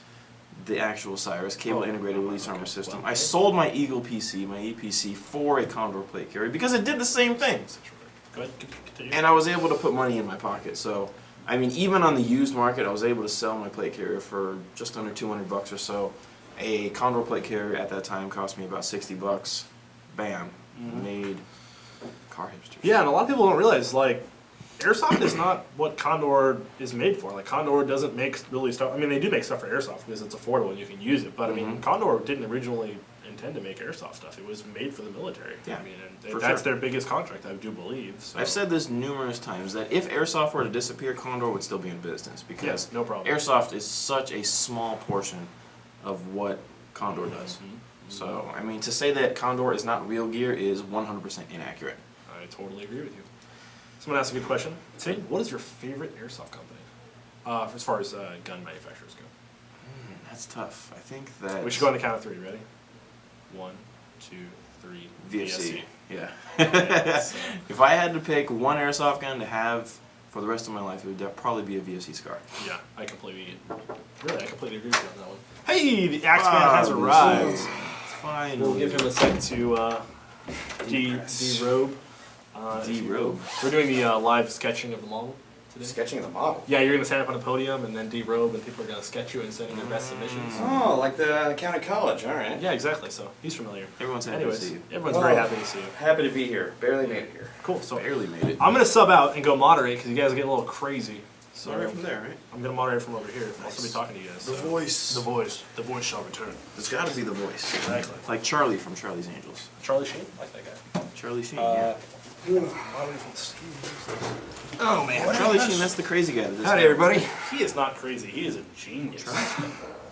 S1: The actual Cyrus, cable integrated release armor
S2: okay.
S1: system.
S2: Well,
S1: I sold my Eagle PC, my EPC, for a Condor plate carrier because it did the same thing.
S2: Go ahead, continue.
S1: And I was able to put money in my pocket. So, I mean, even on the used market, I was able to sell my plate carrier for just under $200 or so. A Condor plate carrier at that time cost me about $60. Bam, made car hipsters.
S2: Yeah, and a lot of people don't realize, like, Airsoft is not what Condor is made for. Like, Condor doesn't make really stuff. I mean, they do make stuff for Airsoft because it's affordable and you can use it. But, I mean, Condor didn't originally intend to make Airsoft stuff. It was made for the military.
S1: Yeah,
S2: I mean, and
S1: for
S2: that's
S1: sure.
S2: their biggest contract, I do believe. So.
S1: I've said this numerous times that if Airsoft were to disappear, Condor would still be in business because
S2: Yes, no problem.
S1: Airsoft is such a small portion of what Condor does.
S2: Mm-hmm.
S1: So, I mean, to say that Condor is not real gear is 100% inaccurate.
S2: I totally agree with you. Someone asked a good question. Tim, what is your favorite Airsoft company? As far as gun manufacturers go.
S1: That's tough. I think that
S2: We should go on the count of three. Ready? 1, 2, 3.
S1: VFC. Yeah.
S2: So-
S1: If I had to pick one Airsoft gun to have for the rest of my life, it would probably be a VFC Scar.
S2: Yeah, I completely agree with you on that one. Hey, the Axeman has
S1: Wow,
S2: arrived.
S1: It's fine.
S2: We'll give him a sec to de-robe.
S1: De-robe.
S2: We're doing the live sketching of the model today.
S3: Sketching the model.
S2: Yeah, you're going to stand up on a podium and then de-robe and people are going to sketch you and send in their best submissions.
S3: Oh, like the county college. All right.
S2: Yeah, exactly. So he's familiar.
S1: Everyone's happy
S2: Anyways,
S1: to see you.
S2: everyone's very happy to see you.
S3: Happy to be here. Barely made it here.
S2: Cool. So
S1: Barely made it.
S2: I'm going to sub out and go moderate because you guys are getting a little crazy. So
S1: Right from there, right?
S2: I'm going to moderate from over here. I'll still be talking to you guys.
S1: The
S2: so.
S1: voice.
S2: The voice. The voice shall return.
S1: It's got to be the voice.
S2: Exactly.
S1: Like Charlie from Charlie's Angels.
S2: Charlie Sheen? I like that guy.
S1: Charlie Sheen, yeah.
S2: Moderate from Steve.
S1: Oh man, Charlie Sheen, that's the crazy guy. That
S3: Howdy, everybody.
S2: He is not crazy. He is a genius.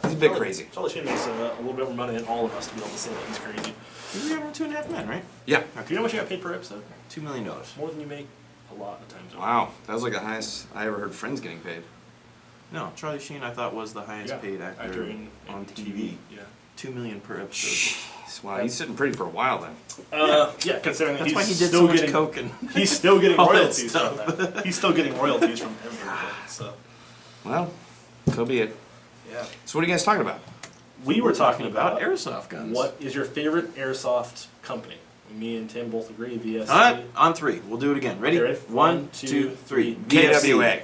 S3: He's a bit crazy.
S2: Charlie Sheen makes a little bit more money than all of us to be able to say that he's crazy.
S1: He's got around 2.5 Men, right?
S3: Yeah.
S2: Do you know what you got paid per episode?
S1: $2 million.
S2: More than you make a lot of times.
S3: Wow, that was like the highest I ever heard friends getting paid.
S1: No, Charlie Sheen I thought was the highest paid actor
S2: in
S1: on TV.
S2: Yeah.
S1: 2 million per episode.
S3: Jeez, wow, he's sitting pretty for a while then.
S2: Yeah, considering
S1: That's
S2: he's
S1: why he did
S2: still
S1: so much
S2: getting
S1: coke and
S2: he's still getting
S1: all that
S2: royalties
S1: stuff.
S2: from that. He's still getting royalties from everything. So
S3: Well, so be it.
S2: yeah,
S3: So what are you guys talking about?
S2: we were talking
S1: about
S2: about
S1: airsoft guns.
S2: what is your favorite airsoft company? Me and Tim both agree. VSC.
S1: On 3. We'll do it again. Ready?
S2: Okay, ready?
S1: 1, 2, 3.
S3: KWA.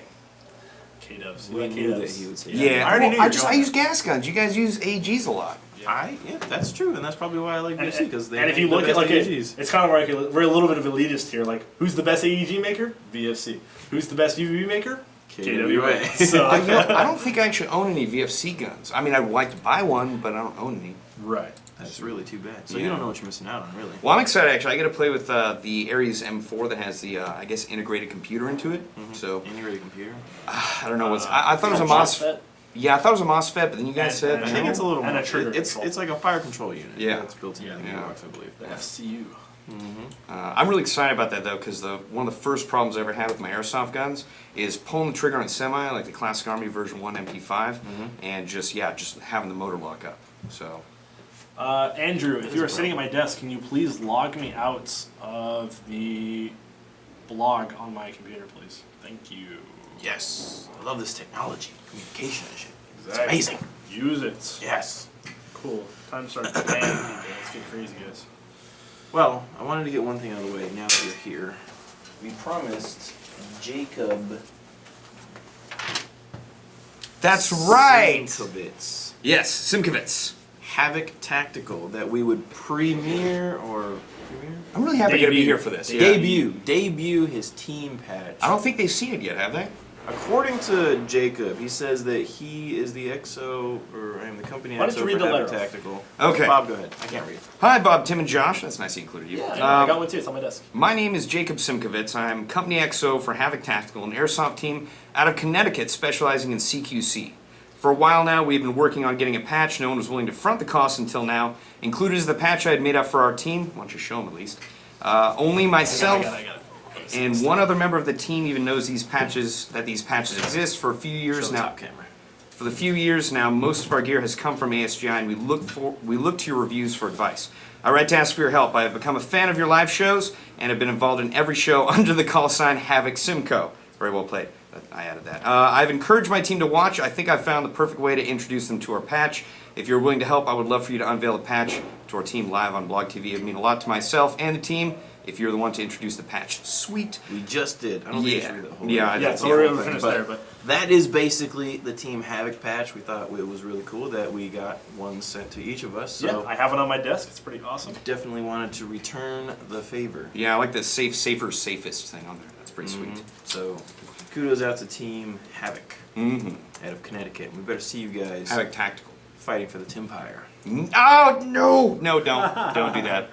S2: K-dubs.
S1: We knew that he would say
S3: Yeah,
S2: I already knew you were
S3: I
S2: going
S3: use gas guns. You guys use AGs a lot.
S1: Yeah, that's true, and that's probably why I like
S2: And,
S1: VFC, because they
S2: and if
S1: make
S2: you
S1: the
S2: look at
S1: best
S2: like
S1: AEGs.
S2: it's kind of like we're a little bit of elitist here. Like, who's the best AEG maker? VFC. Who's the best UV maker?
S1: KWA.
S2: So
S3: I don't think I actually own any VFC guns. I mean, I would like to buy one, but I don't own any.
S2: right.
S1: That's really too bad. So
S3: Yeah.
S1: you don't know what you're missing out on, really.
S3: Well, I'm excited actually. I get to play with the Ares M4 that has the, I guess, integrated computer into it. So
S1: Integrated computer.
S3: I don't know what's. I thought it was a MOSFET. Yeah, I thought it was a MOSFET, but then you guys said
S2: And
S1: I
S3: no.
S1: think it's a little
S2: And
S1: more.
S2: a trigger
S1: It's
S2: control.
S1: it's like a fire control unit.
S3: Yeah.
S1: That's built into the
S3: Yeah.
S1: gearbox, I believe.
S2: The FCU.
S3: I'm really excited about that though, because one of the first problems I ever had with my airsoft guns is pulling the trigger on semi, like the Classic Army version 1 MP5, and just having the motor lock up. So
S2: Andrew, if you are sitting at my desk, can you please log me out of the blog on my computer, please? Thank you.
S1: Yes. I love this technology. Communication and shit. It's
S2: Exactly.
S1: amazing.
S2: Use it.
S1: Yes.
S2: Cool. Time to start banning people. Let's get crazy, guys.
S1: Well, I wanted to get one thing out of the way now that you're here. We promised Jacob.
S3: that's right.
S1: Simkovitz.
S3: Yes, Simkovitz.
S1: Havoc Tactical that we would premiere.
S3: I'm really happy to be
S2: Debut.
S3: here for this. Yeah.
S1: Debut his team patch.
S3: I don't think they've seen it yet, have they?
S1: According to Jacob, he says that he is the XO, or I am the company
S2: Why don't
S1: XO
S2: you read
S1: for
S2: the
S1: Havoc
S2: letter?
S1: Tactical.
S3: Okay.
S1: Bob, go ahead. I can't read.
S3: Hi, Bob, Tim, and Josh. That's nice he included you.
S2: I got one too. It's on my desk.
S3: My name is Jacob Simkovitz. I'm Company XO for Havoc Tactical, an airsoft team out of Connecticut specializing in CQC. For a while now, we've been working on getting a patch. No one was willing to front the cost until now. Included is the patch I had made up for our team. Why don't you show them at least? Only myself
S2: I got it.
S3: and one other member of the team even knows these patches exist. For a few
S1: Show
S3: years
S1: the
S3: now.
S1: top camera.
S3: For the few years now, most of our gear has come from ASGI, and we look to your reviews for advice. I write to ask for your help. I have become a fan of your live shows and have been involved in every show under the call sign Havoc Simco. Very well played. I added that. I've encouraged my team to watch. I think I've found the perfect way to introduce them to our patch. If you're willing to help, I would love for you to unveil the patch to our team live on Blog TV. It would mean a lot to myself and the team if you're the one to introduce the patch. Sweet.
S1: We just did. I don't think you should read the whole
S3: Yeah,
S1: thing.
S2: Yeah,
S3: that's
S2: so
S3: the
S2: we're
S3: whole
S2: gonna
S3: thing,
S2: finish
S1: but-
S2: there, but
S1: That is basically the Team Havoc patch. We thought it was really cool that we got one sent to each of us. So
S2: yeah, I have it on my desk. It's pretty awesome.
S1: definitely wanted to return the favor.
S3: Yeah, I like the safer, safest thing on there. That's pretty sweet.
S1: So kudos out to Team Havoc
S3: Mm-hmm.
S1: out of Connecticut. We better see you guys
S3: Havoc Tactical.
S1: fighting for the Timpire.
S3: Oh no! No, don't do that.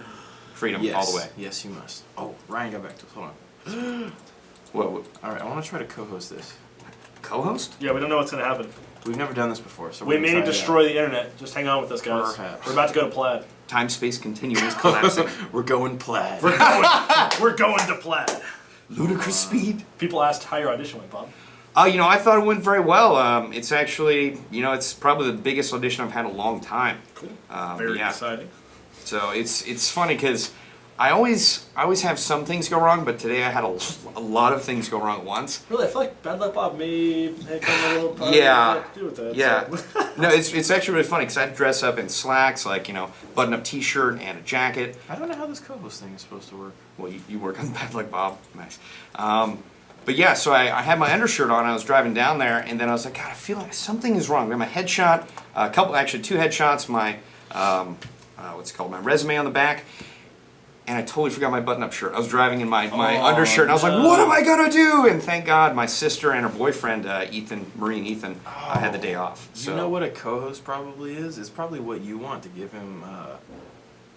S3: Freedom
S1: Yes.
S3: all the way.
S1: Yes, you must. Oh, Ryan got back to us. Hold on.
S3: What?
S1: All right, I want to try to co-host this.
S3: Co-host?
S2: Yeah, we don't know what's gonna happen.
S1: We've never done this before, so
S2: We
S1: we're
S2: may
S1: gonna
S2: need to
S1: try it
S2: destroy the internet. Just hang on with us, guys.
S1: Perhaps.
S2: We're about to go to Plaid.
S3: Time space continuum is collapsing.
S1: out. We're going plaid.
S2: We're going to Plaid.
S3: Ludicrous speed.
S2: People asked how your audition went, Bob.
S3: I thought it went very well. It's actually, it's probably the biggest audition I've had in a long time.
S2: Cool. Very
S3: yeah.
S2: exciting.
S3: So it's funny because I always have some things go wrong, but today I had a lot of things go wrong at once.
S2: Really, I feel like Bad Luck Bob may have come a little part
S3: Yeah.
S2: to do with that.
S3: Yeah.
S2: So.
S3: No, it's actually really funny because I had to dress up in slacks, like, button-up t-shirt and a jacket.
S1: I don't know how this co-host thing is supposed to work.
S3: Well, you work on Bad Luck Bob. Nice. But yeah, so I had my undershirt on. I was driving down there, and then I was like, God, I feel like something is wrong. I got my headshot, two headshots, my my resume on the back, and I totally forgot my button-up shirt. I was driving in my undershirt, and I was like, what am I gonna do? And thank God, my sister and her boyfriend, Marine Ethan, had the day off. So.
S1: You know what a co-host probably is? It's probably what you want to give him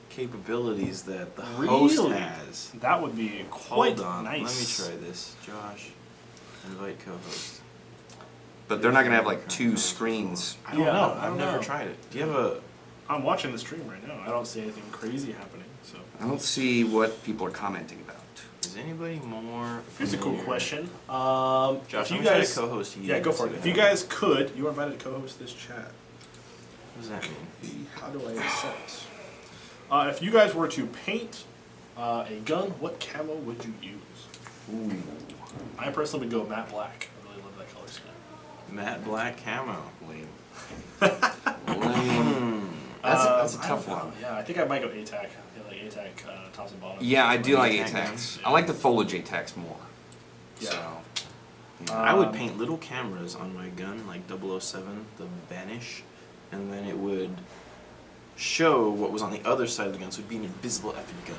S1: capabilities that the host
S2: Really?
S1: has.
S2: That would be quite
S1: Hold on,
S2: nice.
S1: let me try this. Josh, invite co-host.
S3: But they're not gonna have like two screens.
S1: I don't
S2: Yeah,
S1: know.
S2: I
S1: I've
S2: don't
S1: never
S2: know.
S1: tried it. Do you have a?
S2: I'm watching the stream right now. I don't see anything crazy happening. So
S3: I don't see what people are commenting about.
S1: Is anybody more?
S2: here's a cool
S1: familiar?
S2: question.
S1: Josh,
S2: if you
S1: I'm gonna try
S2: guys
S1: to co-host you.
S2: yeah, go for it.
S1: so
S2: If you guys could, you are invited to co-host this chat.
S1: What does that mean?
S2: How do I set? If you guys were to paint a gun, what camo would you use?
S3: Ooh.
S2: I personally would go matte black. I really love that color scheme.
S1: Matte black camo.
S3: Lame. Lame. That's a
S2: I
S3: tough
S2: don't know.
S3: one.
S2: Yeah, I think I might go ATAC. I feel like ATAC tops and bottoms.
S3: Yeah, I do like
S1: ATAC
S3: ATACs.
S1: guns,
S3: I like the foliage ATACs more.
S2: Yeah.
S3: So.
S1: I would paint little cameras on my gun, like 007, the Vanish, and then it would show what was on the other side of the gun, so it'd be an invisible effing gun.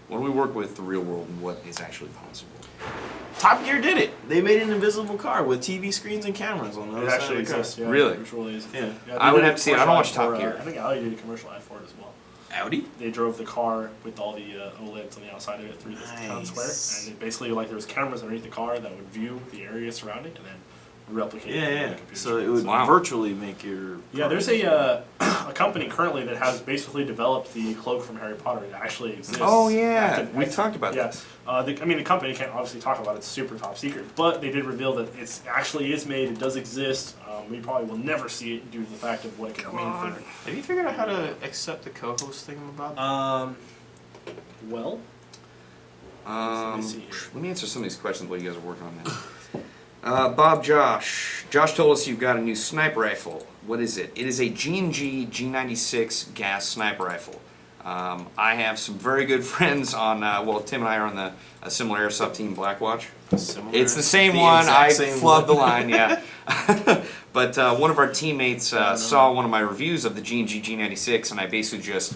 S3: When we work with the real world and what is actually possible.
S1: Top Gear did it. They made an invisible car with TV screens and cameras on the
S2: It
S1: other side
S2: actually
S1: of the car.
S2: exists. Yeah,
S3: Really?
S2: It really is.
S1: Yeah.
S2: they
S3: I would
S2: did a
S3: have to see it. I don't
S2: commercial
S3: watch
S2: ad
S3: Top
S2: for,
S3: Gear.
S2: I think Audi did a commercial ad for it as well.
S1: Audi?
S2: They drove the car with all the OLEDs on the outside of it through the town square,
S1: Nice.
S2: and it basically like there was cameras underneath the car that would view the area surrounding and then replicate it. on
S1: Yeah.
S2: the computer
S1: So it
S2: screen.
S1: would
S3: Wow.
S1: virtually make your.
S2: Yeah, there's a company currently that has basically developed the cloak from Harry Potter. It actually exists.
S3: Oh, yeah.
S2: Active-
S3: We talked about that.
S2: Yes. The company can't obviously talk about it. It's super top secret. But they did reveal that it actually is made. It does exist. We probably will never see it due to the fact of what it can mean for.
S1: Have you figured out how to accept the co-host thing about?
S2: Well,
S3: Let
S2: me see here.
S3: let me answer some of these questions while you guys are working on that. Bob Josh. Josh told us you've got a new sniper rifle. What is it? It is a G&G G96 gas sniper rifle. I have some very good friends on, Tim and I are on a similar Airsoft team, Blackwatch.
S1: Similar?
S3: It's the same
S1: The
S3: one.
S1: exact
S3: I
S1: same
S3: flubbed
S1: one.
S3: the line, yeah. But one of our teammates saw one of my reviews of the G&G G96, and I basically just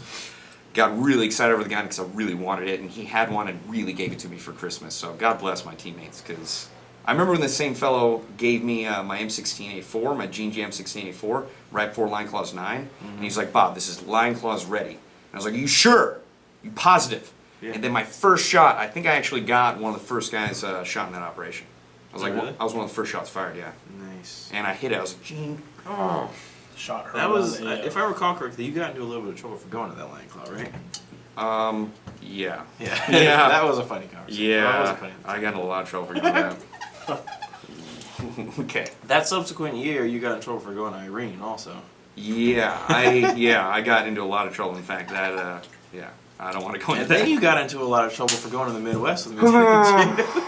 S3: got really excited over the gun because I really wanted it, and he had one and really gave it to me for Christmas. So God bless my teammates, because I remember when the same fellow gave me my M16A4, my G&G M16A4, right before Line Clause 9, and he's like, Bob, this is Line Clause ready. And I was like, you sure? You positive?
S1: Yeah.
S3: And then my first shot, I think I actually got one of the first guys shot in that operation. I was
S1: Oh,
S3: like,
S1: really?
S3: I was one of the first shots fired, yeah.
S1: Nice.
S3: And I hit it. I was like, Gene, oh.
S2: Shot her.
S1: That was,
S2: around the,
S1: if I recall correctly, you got into a little bit of trouble for going to that line claw, right?
S3: Yeah.
S1: Yeah.
S3: Yeah.
S1: That was a funny conversation. That was a
S3: Yeah.
S1: funny
S3: I got in a lot of trouble for doing that. Okay.
S1: That subsequent year, you got in trouble for going to Irene, also.
S3: Yeah, I got into a lot of trouble. In fact, that I don't want to go into
S1: And then
S3: that.
S1: you got into a lot of trouble for going to the Midwest with me. too.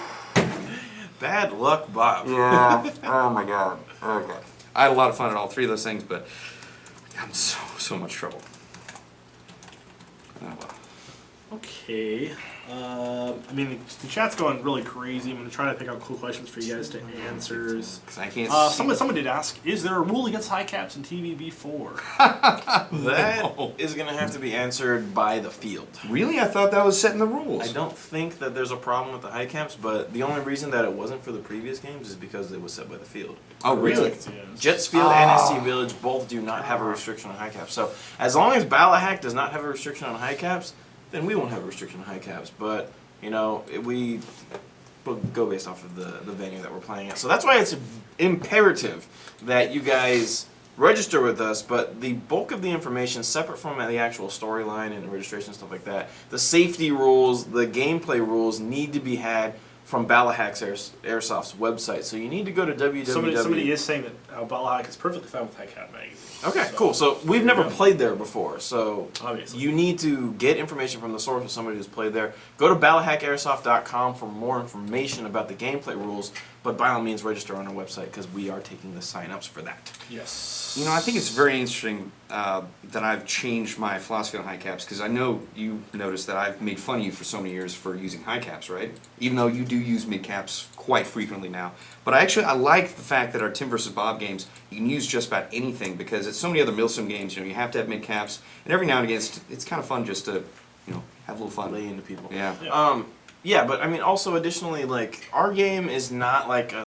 S1: Bad luck, Bob.
S3: Yeah. Oh my God. Okay. I had a lot of fun at all three of those things, but I got in so much trouble. Oh well.
S2: Okay. I mean, the chat's going really crazy. I'm going to try to pick out cool questions for you guys to answer.
S3: 'Cause I can't.
S2: Someone did ask, is there a rule against high caps in TvB4?
S1: That is going to have to be answered by the field.
S3: Really, I thought that was setting the rules.
S1: I don't think that there's a problem with the high caps, but the only reason that it wasn't for the previous games is because it was set by the field.
S3: Oh really?
S1: Jets Field and ST Village both do not have a restriction on high caps. So as long as Ballahack does not have a restriction on high caps, then we won't have a restriction on high caps. But, you know, we will go based off of the venue that we're playing at. So that's why it's imperative that you guys register with us, but the bulk of the information, separate from the actual storyline and registration and stuff like that, the safety rules, the gameplay rules need to be had from Ballahack's Airsoft's website. So you need to go to www.
S2: Somebody is saying that Ballahack is perfectly fine with high cap magazine.
S1: Okay, cool. So we've never played there before, so
S2: Obviously.
S1: you need to get information from the source of somebody who's played there. Go to ballahackairsoft.com for more information about the gameplay rules, but by all means register on our website because we are taking the sign-ups for that.
S2: Yes.
S3: You know, I think it's very interesting that I've changed my philosophy on high caps, because I know you noticed that I've made fun of you for so many years for using high caps, right? Even though you do use mid caps quite frequently now. But I like the fact that our Tim vs. Bob games, you can use just about anything, because it's so many other Milsim games, you know, you have to have mid caps, and every now and again it's kind of fun just to, you know, have a little fun.
S1: Lay into people.
S3: Yeah.
S1: Yeah, but I mean, also additionally, like, our game is not like a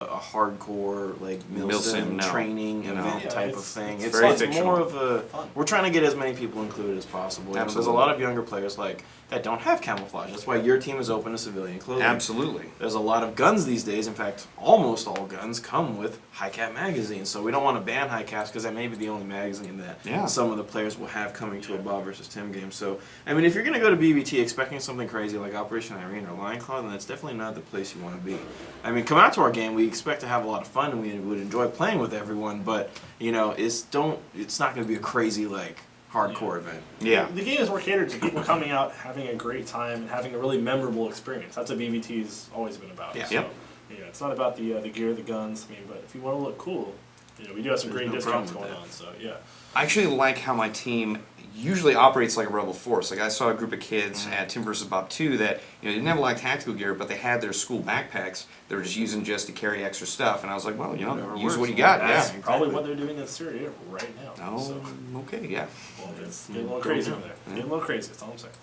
S1: hardcore like Milsim
S3: no.
S1: training
S3: No.
S1: event
S2: Yeah,
S1: type of
S2: it's
S1: thing.
S3: very
S1: It's
S3: fictional.
S1: more of a
S2: Fun.
S1: we're trying to get as many people included as possible. You know, there's a
S3: Absolutely.
S1: lot of younger players like that don't have camouflage. That's why your team is open to civilian clothing.
S3: Absolutely.
S1: There's a lot of guns these days. In fact, almost all guns come with high cap magazines. So we don't want to ban high caps because that may be the only magazine that
S3: Yeah.
S1: some of the players will have coming to a Bob versus Tim game. So I mean, if you're going to go to BBT expecting something crazy like Operation Irene or Lion Claw, then that's definitely not the place you want to be. I mean, come out to our game. We expect expect to have a lot of fun, and we would enjoy playing with everyone. But you know, it's not going to be a crazy like hardcore event.
S3: Yeah.
S2: The game is more catered to people coming out, having a great time, and having a really memorable experience. That's what BVT's always been about.
S1: Yeah.
S2: So,
S3: Yep.
S2: yeah, it's not about the gear, the guns. I mean, but if you want to look cool, you know, we do have some
S1: There's
S2: great
S1: no
S2: discounts
S1: problem
S2: going
S1: with
S2: on. So yeah.
S3: I actually like how my team usually operates like a rebel force. Like I saw a group of kids at Tim vs. Bob 2 that didn't have a lot of tactical gear, but they had their school backpacks they were just using just to carry extra stuff. And I was like, well,
S1: Whatever
S3: use
S1: works,
S3: what you
S1: man.
S3: got.
S2: That's
S3: Yeah.
S2: probably what they're doing in Syria right now.
S3: Oh,
S2: So,
S3: okay, yeah.
S2: well, it's getting a little crazy over there. Getting a little crazy. That's all I'm saying.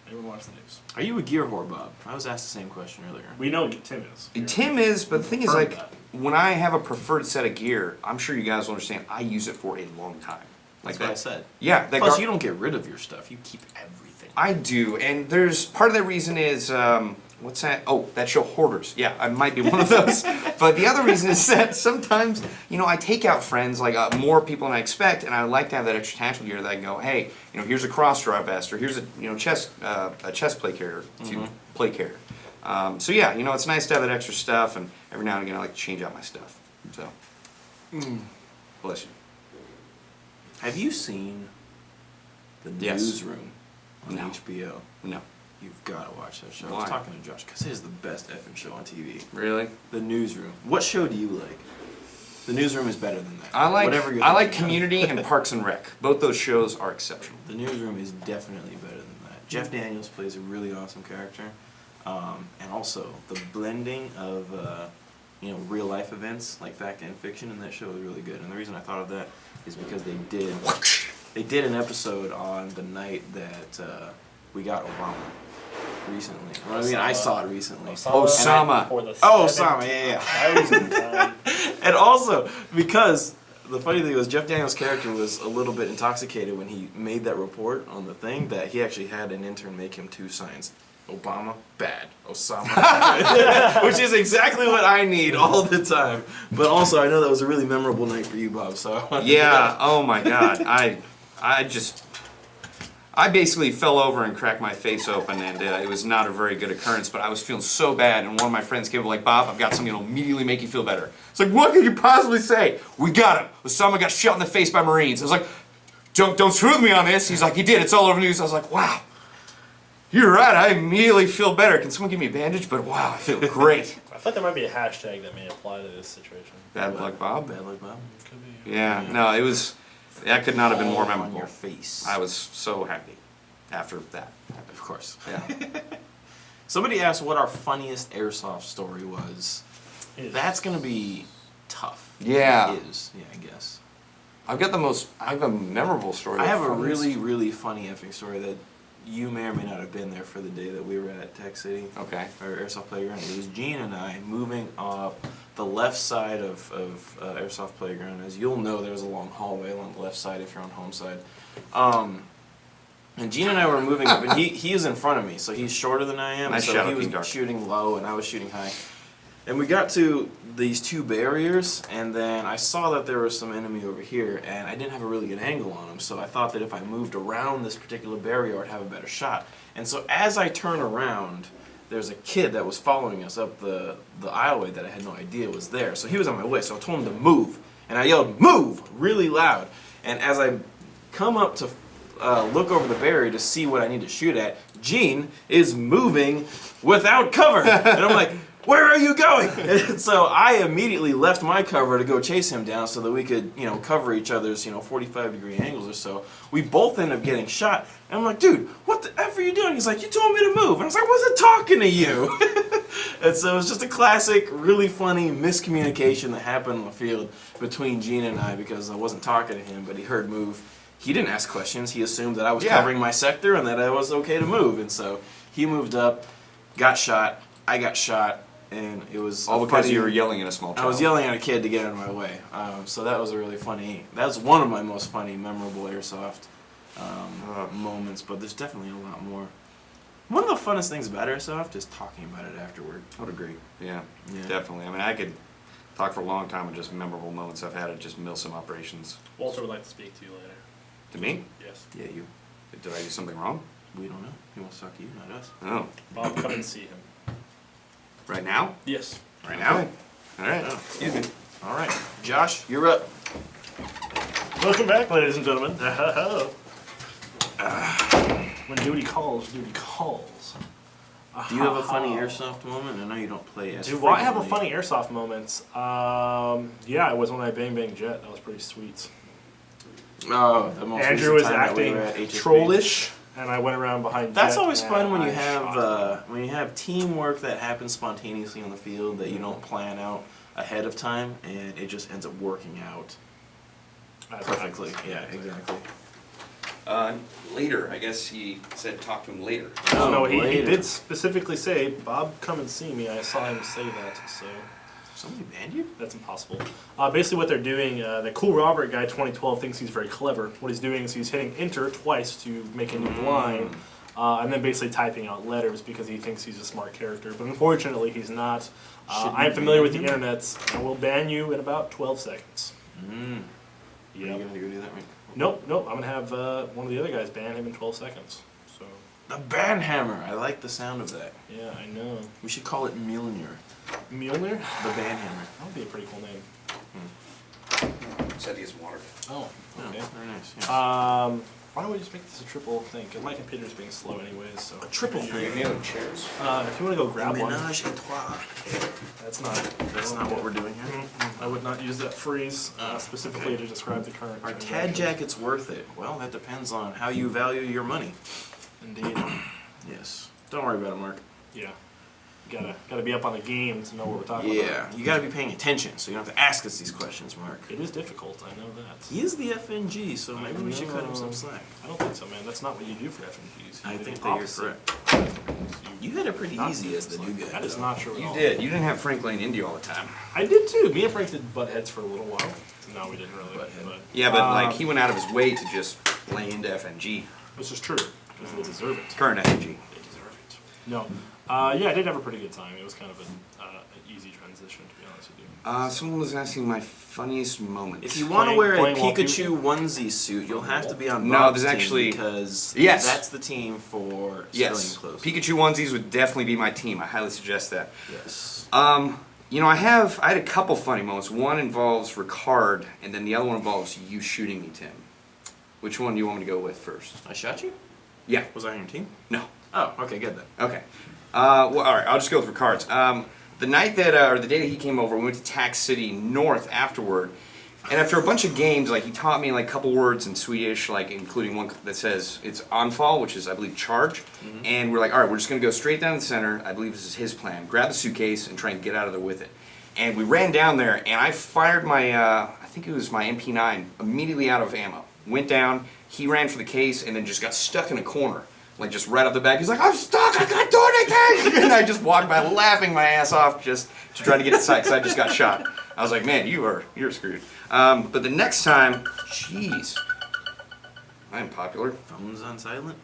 S2: Maybe watch the news.
S1: Are you a gear whore, Bob? I was asked the same question earlier.
S2: We know Tim is.
S3: Tim is, but the thing is,
S2: Confirm
S3: like,
S2: that.
S3: when I have a preferred set of gear, I'm sure you guys will understand, I use it for a long time. Like
S1: That's what I said.
S3: Yeah. That
S1: Plus, you don't get rid of your stuff. You keep everything.
S3: I do, and there's part of that reason is what's that? Oh, that show Hoarders. Yeah, I might be one of those. But the other reason is that sometimes I take out friends, like more people than I expect, and I like to have that extra tactical gear that I can go, hey, here's a cross draw vest, or here's a chest plate carrier to plate carrier. So yeah, it's nice to have that extra stuff, and every now and again I like to change out my stuff. So, bless you.
S1: Have you seen the
S3: Yes.
S1: Newsroom on
S3: No.
S1: HBO?
S3: No.
S1: You've got to watch that show. I
S3: Why?
S1: was talking to Josh because it is the best effing show on TV.
S3: Really?
S1: The Newsroom. What show do you like? The Newsroom is better than that.
S3: I like
S1: Whatever you're
S3: I like
S1: thinking of.
S3: Community and Parks and Rec. Both those shows are exceptional.
S1: The Newsroom is definitely better than that. Jeff Daniels plays a really awesome character, and also the blending of real life events like fact and fiction in that show is really good. And the reason I thought of that is because they did an episode on the night that we got Obama recently. Well, I mean, I saw it recently.
S3: Osama.
S2: For the
S1: Oh, Osama, yeah.
S2: 7,000th time.
S1: And also because the funny thing was Jeff Daniels' character was a little bit intoxicated when he made that report on the thing that he actually had an intern make him 2 signs. Obama, bad. Osama, bad. Which is exactly what I need all the time. But also, I know that was a really memorable night for you, Bob. So I wanted
S3: Yeah. Oh my God. I basically fell over and cracked my face open, and it was not a very good occurrence. But I was feeling so bad, and one of my friends came up like, "Bob, I've got something that'll immediately make you feel better." It's like, what could you possibly say? We got him. Osama got shot in the face by Marines. I was like, don't screw with me on this. He's like, he did. It's all over the news. I was like, wow. You're right. I immediately feel better. Can someone give me a bandage? But wow, I feel great.
S2: I thought there might be a hashtag that may apply to this situation.
S3: Bad luck, Bob.
S1: Bad luck, Bob.
S2: Could be.
S3: Yeah. No, it was. That could not have been more
S1: All on
S3: memorable.
S1: your face.
S3: I was so happy after that.
S1: Of course.
S3: Yeah.
S1: Somebody asked what our funniest airsoft story was.
S2: Is.
S1: That's gonna be tough.
S3: Yeah.
S1: It is. Yeah, I guess.
S3: I have a memorable story.
S1: I have a
S3: funniest.
S1: really, really funny effing story that you may or may not have been there for the day that we were at Tech City.
S3: Okay.
S1: Our airsoft playground. It was Gene and I moving up the left side of airsoft playground. As you'll know, there's a long hallway along the left side if you're on home side. And Gene and I were moving up, and he is in front of me, so he's shorter than I am.
S3: Nice
S1: so
S3: shot
S1: he
S3: of
S1: was
S3: King Dark.
S1: shooting low, and I was shooting high. And we got to these 2 barriers, and then I saw that there was some enemy over here, and I didn't have a really good angle on him, so I thought that if I moved around this particular barrier, I'd have a better shot. And so as I turn around, there's a kid that was following us up the aisleway that I had no idea was there. So he was on my way, so I told him to move, and I yelled, "Move!" really loud. And as I come up to look over the barrier to see what I need to shoot at, Gene is moving without cover. And I'm like, "Where are you going?" And so I immediately left my cover to go chase him down so that we could, cover each other's, 45-degree angles or so. We both end up getting shot. And I'm like, "Dude, what the F are you doing?" He's like, "You told me to move." And I was like, "I wasn't talking to you." And so it was just a classic, really funny miscommunication that happened on the field between Gene and I because I wasn't talking to him, but he heard move. He didn't ask questions. He assumed that I was covering my sector and that I was okay to move. And so he moved up, got shot, I got shot, and it was
S3: All because you were yelling at a small child.
S1: I was yelling at a kid to get out of my way. So that was a really funny. That was one of my most funny, memorable airsoft moments. But there's definitely a lot more. One of the funnest things about airsoft is talking about it afterward.
S3: I would agree. Yeah,
S1: Yeah.
S3: definitely. I mean, I could talk for a long time of just memorable moments I've had at just MILSIM operations.
S2: Walter would like to speak to you later.
S3: To me?
S2: Yes.
S1: Yeah, you.
S3: Did I do something wrong?
S1: We don't know. He wants to talk to you, not us.
S3: Oh.
S2: Bob, come and see him.
S3: Right now?
S2: Yes.
S3: Right now? All right.
S1: Oh.
S3: Excuse me.
S1: All right, Josh, you're up.
S2: Welcome back, ladies and gentlemen. When duty calls, duty calls.
S1: Do you have a funny airsoft moment? I know you don't play as
S2: Do I have a
S1: frequently.
S2: funny airsoft moment? Yeah, it was when I bang bang jet. That was pretty sweet.
S1: Oh, the most
S2: Andrew
S1: recent
S2: was
S1: time that we
S2: acting
S1: were at HSB.
S2: trollish, and I went around behind.
S1: That's
S2: Jet
S1: always fun
S2: and
S1: when you
S2: I shot him.
S1: have teamwork that happens spontaneously on the field that you don't plan out ahead of time, and it just ends up working out
S2: That's
S1: perfectly.
S2: nice.
S1: Yeah, exactly.
S3: Later, I guess he said talk to him later.
S2: Oh, no, he
S1: later.
S2: did specifically say, "Bob, come and see me." I saw him say that, so
S1: Somebody banned you?
S2: that's impossible. Basically, what they're doing, the Cool Robert guy, 2012, thinks he's very clever. What he's doing is he's hitting enter twice to make a new line, and then basically typing out letters because he thinks he's a smart character. But unfortunately, he's not.
S1: Should we
S2: I'm familiar with the
S1: ban him?
S2: internet, and will ban you in about 12 seconds.
S1: Are you
S2: Yep.
S1: gonna go do that, right?
S2: Nope. I'm gonna have one of the other guys ban him in 12 seconds. So
S1: The Banhammer. I like the sound of that.
S2: yeah, I know.
S1: We should call it Mjolnir.
S2: Mjolnir?
S1: The Banhammer.
S2: That would be a pretty cool name.
S3: Said he has water.
S2: Oh, okay.
S1: Very nice. Yes.
S2: Why don't we just make this a triple thing? Because my computer's being slow anyways, so.
S1: A triple
S3: Do you
S1: thing.
S3: have any other chairs?
S2: If you want to go grab one,
S1: Ménage à trois.
S2: that's not.
S1: That's not what we're doing here.
S2: I would not use that phrase specifically
S1: okay.
S2: to describe the current.
S1: Are CAD
S2: transaction.
S1: jackets worth it? Well, that depends on how you value your money.
S2: Indeed.
S1: Yes. Don't worry about it, Mark.
S2: Yeah. You gotta be up on the game to know what we're talking
S1: Yeah,
S2: about.
S1: you gotta be paying attention, so you don't have to ask us these questions, Mark.
S2: It is difficult. I know that.
S1: He is the FNG, so maybe we should cut him some
S2: know.
S1: slack.
S2: I don't think so, man. That's not what you do for FNGs.
S1: I
S2: You do
S1: think
S2: the
S1: that you're
S2: opposite.
S1: correct. You had it pretty
S2: Not
S1: easy as the new guy.
S2: That is
S1: though.
S2: not true at
S3: You
S2: all.
S3: did. You didn't have Frank Lane Indy all the time.
S2: I did too. Me and Frank did butt heads for a little while. No, we didn't really.
S1: Butthead.
S2: But,
S3: Yeah, but like he went out of his way to just lay into FNG.
S2: This is true. Because they deserve it.
S3: Current FNG.
S2: They deserve it. No. Yeah, I did have a pretty good time. It was kind of an easy transition, to be honest with you.
S3: Someone was asking my funniest moment.
S1: If you want to
S2: Playing-
S1: wear a
S2: playing while
S1: Pikachu onesie suit, you'll have to be on
S3: No,
S1: Bob's
S3: there's
S1: team
S3: actually-
S1: because
S3: Yes.
S1: that's the team for
S3: Yes,
S1: civilian clothes.
S3: Pikachu onesies would definitely be my team. I highly suggest that.
S1: Yes.
S3: You know, I had a couple funny moments. One involves Ricard, and then the other one involves you shooting me, Tim. Which one do you want me to go with first?
S1: I shot you?
S3: Yeah.
S1: Was I on your team?
S3: No.
S1: Oh, okay, good then.
S3: Okay. Well, all right. I'll just go with Ricard's. The night that, or the day that he came over, we went to Tax City North afterward. And after a bunch of games, like he taught me like a couple words in Swedish, like including one that says it's anfall, which is I believe charge. And we're like, all right, we're just gonna go straight down the center. I believe this is his plan. Grab the suitcase and try and get out of there with it. And we ran down there, and I fired my, I think it was my MP9, immediately out of ammo. Went down. He ran for the case, and then just got stuck in a corner. Like just right off the back, he's like, "I'm stuck! I can't do anything!" And I just walked by, laughing my ass off, just to try to get inside, because I just got shot. I was like, "Man, you're screwed." But the next time, jeez, I'm popular.
S1: Phones on silent?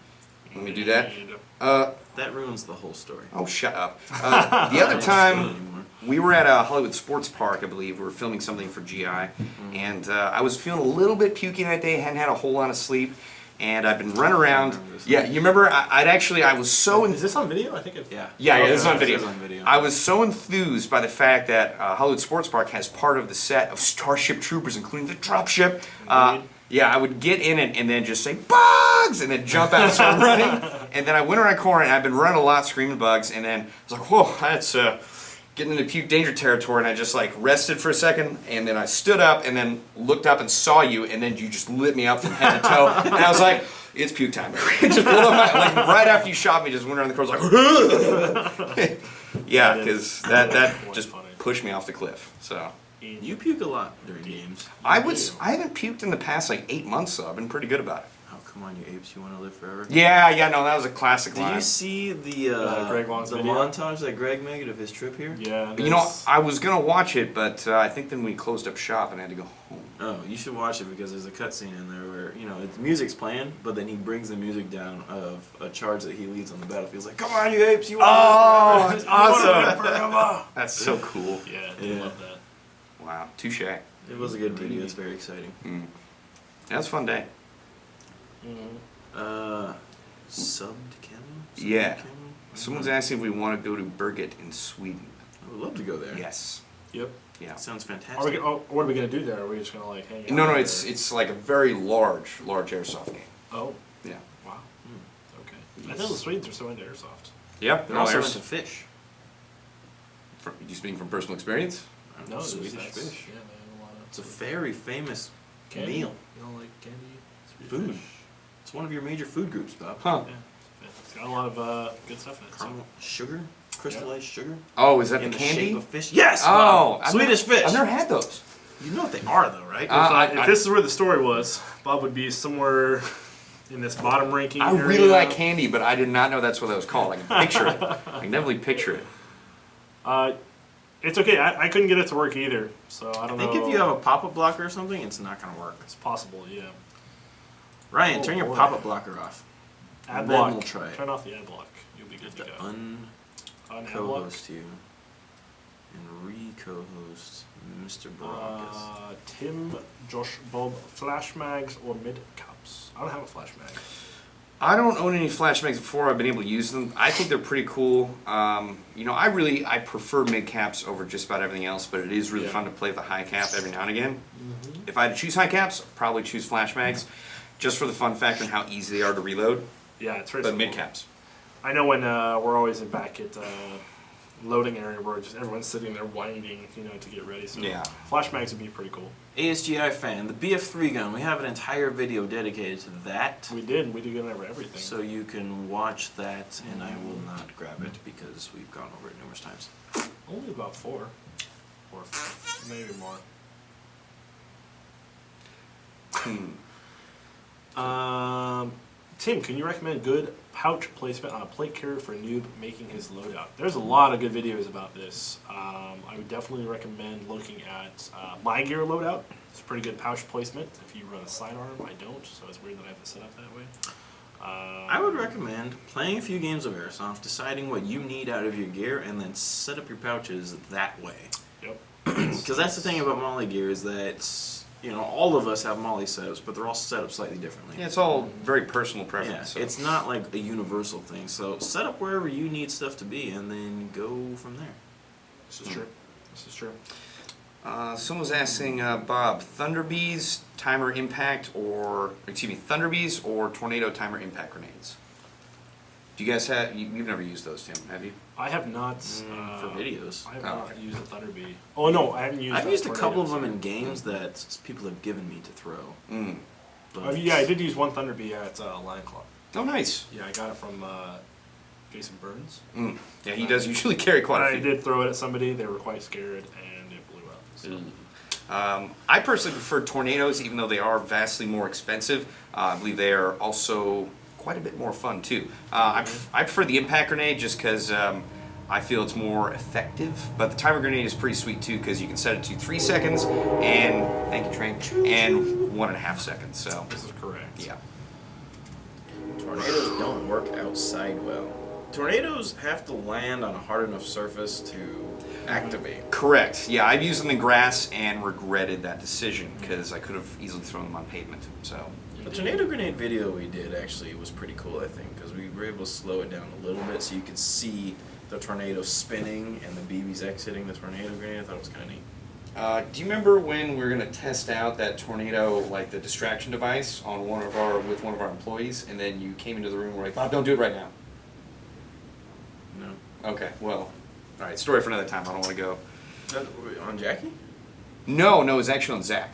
S3: Let me do that.
S1: That ruins the whole story.
S3: Oh, shut up. The other time, we were at a Hollywood Sports Park, I believe. We were filming something for GI, and I was feeling a little bit pukey that day. Hadn't had a whole lot of sleep. And I've been running around. Yeah, you remember? I was so.
S2: Is this on video? I think it's.
S1: Yeah.
S3: Yeah, this is on
S1: This
S3: video.
S1: is on video.
S3: I was so enthused by the fact that Hollywood Sports Park has part of the set of Starship Troopers, including the dropship. Yeah, I would get in it and then just say bugs, and then jump out and start running. And then I went around a corner, and I've been running a lot, screaming bugs. And then I was like, whoa, that's getting into puke danger territory. And I just like rested for a second, and then I stood up, and then looked up and saw you, and then you just lit me up from head to toe. And I was like, it's puke time. Just pulled up my, like right after you shot me, just went around the corner, like, yeah, because that just
S2: funny.
S3: pushed me off the cliff. So
S1: You puke a lot during games.
S3: I haven't puked in the past like 8 months, though. I've been pretty good about it.
S1: Oh, come on, you apes, you want to live forever?
S3: Yeah, no, that was a classic
S1: Did
S3: line.
S1: you see the
S2: Greg Wong's
S1: the
S2: video?
S1: montage that Greg made of his trip here?
S2: Yeah.
S3: You know, I was gonna watch it, but I think then we closed up shop and I had to go home.
S1: Oh, you should watch it because there's a cutscene in there where, it's music's playing, but then he brings the music down of a charge that he leads on the battlefield. He's like, come on, you apes, you want
S3: Oh,
S1: to
S3: it's
S1: live forever. You wanna live
S3: awesome.
S1: forever."
S3: That's so cool.
S2: Yeah, I
S1: Yeah.
S2: love that.
S3: Wow, touche.
S1: It was a good video. It's very exciting.
S3: That was a fun day.
S1: Subbed camo?
S3: Yeah.
S1: Camo?
S3: Someone's asking if we want to go to Birgit in Sweden.
S1: I would love to go there.
S3: Yes.
S2: Yep.
S3: Yeah.
S1: Sounds
S2: Are we
S1: fantastic.
S2: gonna, what are we gonna do there? Are we just gonna like hang out?
S3: No,
S2: or-
S3: it's like a very large airsoft game.
S2: Oh,
S3: Yeah.
S2: wow. Okay. I know the Swedes are so into airsoft.
S3: Yep.
S1: They're also into fish.
S3: You speaking from personal experience?
S2: No,
S1: Swedish
S2: that's-
S1: fish.
S2: Yeah, they have a lot of.
S1: It's a very famous
S2: Candy?
S1: meal.
S2: You don't like candy? Swedish
S1: Food.
S2: fish?
S1: It's one of your major food groups, Bob.
S3: Huh.
S2: Yeah. It's got a lot of good stuff in it. So.
S1: Caramel sugar, crystallized sugar.
S3: Oh, is that
S1: in
S3: the
S1: the
S3: candy?
S1: shape of fish. Yes.
S3: Oh,
S1: Bob.
S3: I've
S1: Swedish fish.
S3: I've never had those.
S1: You know what they are, though, right?
S2: If this is where the story was, Bob would be somewhere in this bottom ranking.
S3: I
S2: area.
S3: really like candy, but I did not know that's what that was called. I can picture it. I can definitely picture it.
S2: It's okay. I couldn't get it to work either, so I
S1: I
S2: don't know.
S1: think if you have a pop-up blocker or something, it's not going to work.
S2: it's possible, yeah.
S1: Ryan,
S2: Oh,
S1: turn your
S2: boy.
S1: pop-up blocker off.
S2: Ad
S1: Then
S2: block.
S1: we'll try it.
S2: Turn off the ad block. You'll be good to
S1: To
S2: go. Ad block.
S1: co-host you and re-co-host Mr. Baracus.
S2: Tim, Josh, Bob, flash mags or mid caps? I don't have a flash mag.
S3: I don't own any flash mags before. I've been able to use them. I think they're pretty cool. I prefer mid caps over just about everything else, but it is really
S2: Yeah.
S3: fun to play with the high cap every now and again. If I had to choose high caps, I'd probably choose flash mags, just for the fun factor and how easy they are to reload.
S2: Yeah, it's very
S3: But
S2: simple.
S3: mid caps.
S2: I know when we're always in back at loading area where just everyone's sitting there winding, to get ready. So
S3: Yeah.
S2: flash mags would be pretty cool.
S1: ASGI fan, the BF3 gun. We have an entire video dedicated to that.
S2: We do get over everything.
S1: So you can watch that, and I will not grab it because we've gone over it numerous times.
S2: Only about 4. Or maybe more. Tim, can you recommend good pouch placement on a plate carrier for a noob making his loadout? There's a lot of good videos about this. I would definitely recommend looking at my gear loadout. It's pretty good pouch placement. If you run a sidearm, I don't, so it's weird that I have to set up that way.
S1: I would recommend playing a few games of Airsoft, deciding what you need out of your gear, and then set up your pouches that way.
S2: Yep.
S1: Because that's the thing about Molly gear is that, all of us have Molly setups, but they're all set up slightly differently.
S3: Yeah, it's all very personal
S1: Yeah,
S3: preference. so.
S1: it's not like a universal thing. So set up wherever you need stuff to be, and then go from there.
S2: This is true. This is true.
S3: Someone's asking, Bob, Thunderbees timer impact Thunderbees or tornado timer impact grenades? Do you guys have? You've never used those, Tim, have you?
S2: I have not
S1: For videos.
S2: I have
S3: Oh,
S2: not
S3: okay.
S2: used a Thunderbee. Oh no, I haven't used.
S1: I've used a couple of them
S2: tornadoes.
S1: in games that people have given me to throw.
S3: Mm.
S1: But
S2: Yeah, I did use one Thunderbee at Lion Club.
S3: Oh, nice.
S2: Yeah, I got it from Jason Burns.
S3: Mm. Yeah, he does usually carry quite a
S2: I
S3: few.
S2: did throw it at somebody. They were quite scared, and it blew up. So.
S3: I personally prefer tornadoes, even though they are vastly more expensive. I believe they are also quite a bit more fun too. I prefer the impact grenade just because I feel it's more effective. But the timer grenade is pretty sweet too because you can set it to 3 seconds and thank you, Train, and 1.5 seconds. So
S2: This is correct.
S3: yeah.
S1: tornadoes don't work outside well. Tornadoes have to land on a hard enough surface to activate.
S3: Correct. Yeah, I've used them in grass and regretted that decision because I could have easily thrown them on pavement. So.
S1: The tornado grenade video we did actually was pretty cool, I think, because we were able to slow it down a little bit so you could see the tornado spinning and the BBs exiting the tornado grenade. I thought it was kind of neat.
S3: Do you remember when we were gonna test out that tornado, like the distraction device, on with one of our employees, and then you came into the room and were like, "Bob, don't do it right now."
S1: No.
S3: Okay, well, all right, story for another time. I don't want to go.
S1: On Jackie?
S3: No, it was actually on Zach.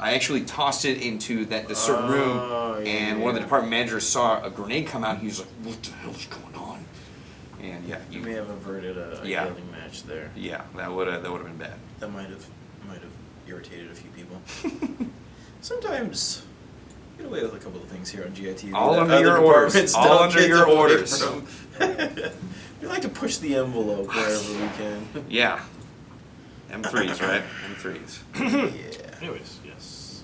S3: I actually tossed it into this certain room, and one of the department managers saw a grenade come out, and he was like, "What the hell is going on?" And yeah,
S1: You may have averted a
S3: Yeah.
S1: yelling match there.
S3: yeah, that would have been bad.
S1: That might have irritated a few people. Sometimes get away with a couple of things here on GIT.
S3: All
S1: that
S3: under
S1: other
S3: your orders.
S1: departments
S3: All
S1: don't
S3: under
S1: get
S3: your
S1: away
S3: orders.
S1: from. We like to push the envelope wherever we can.
S3: Yeah, M3s, right? M3s.
S1: Yeah.
S2: Anyways, yes.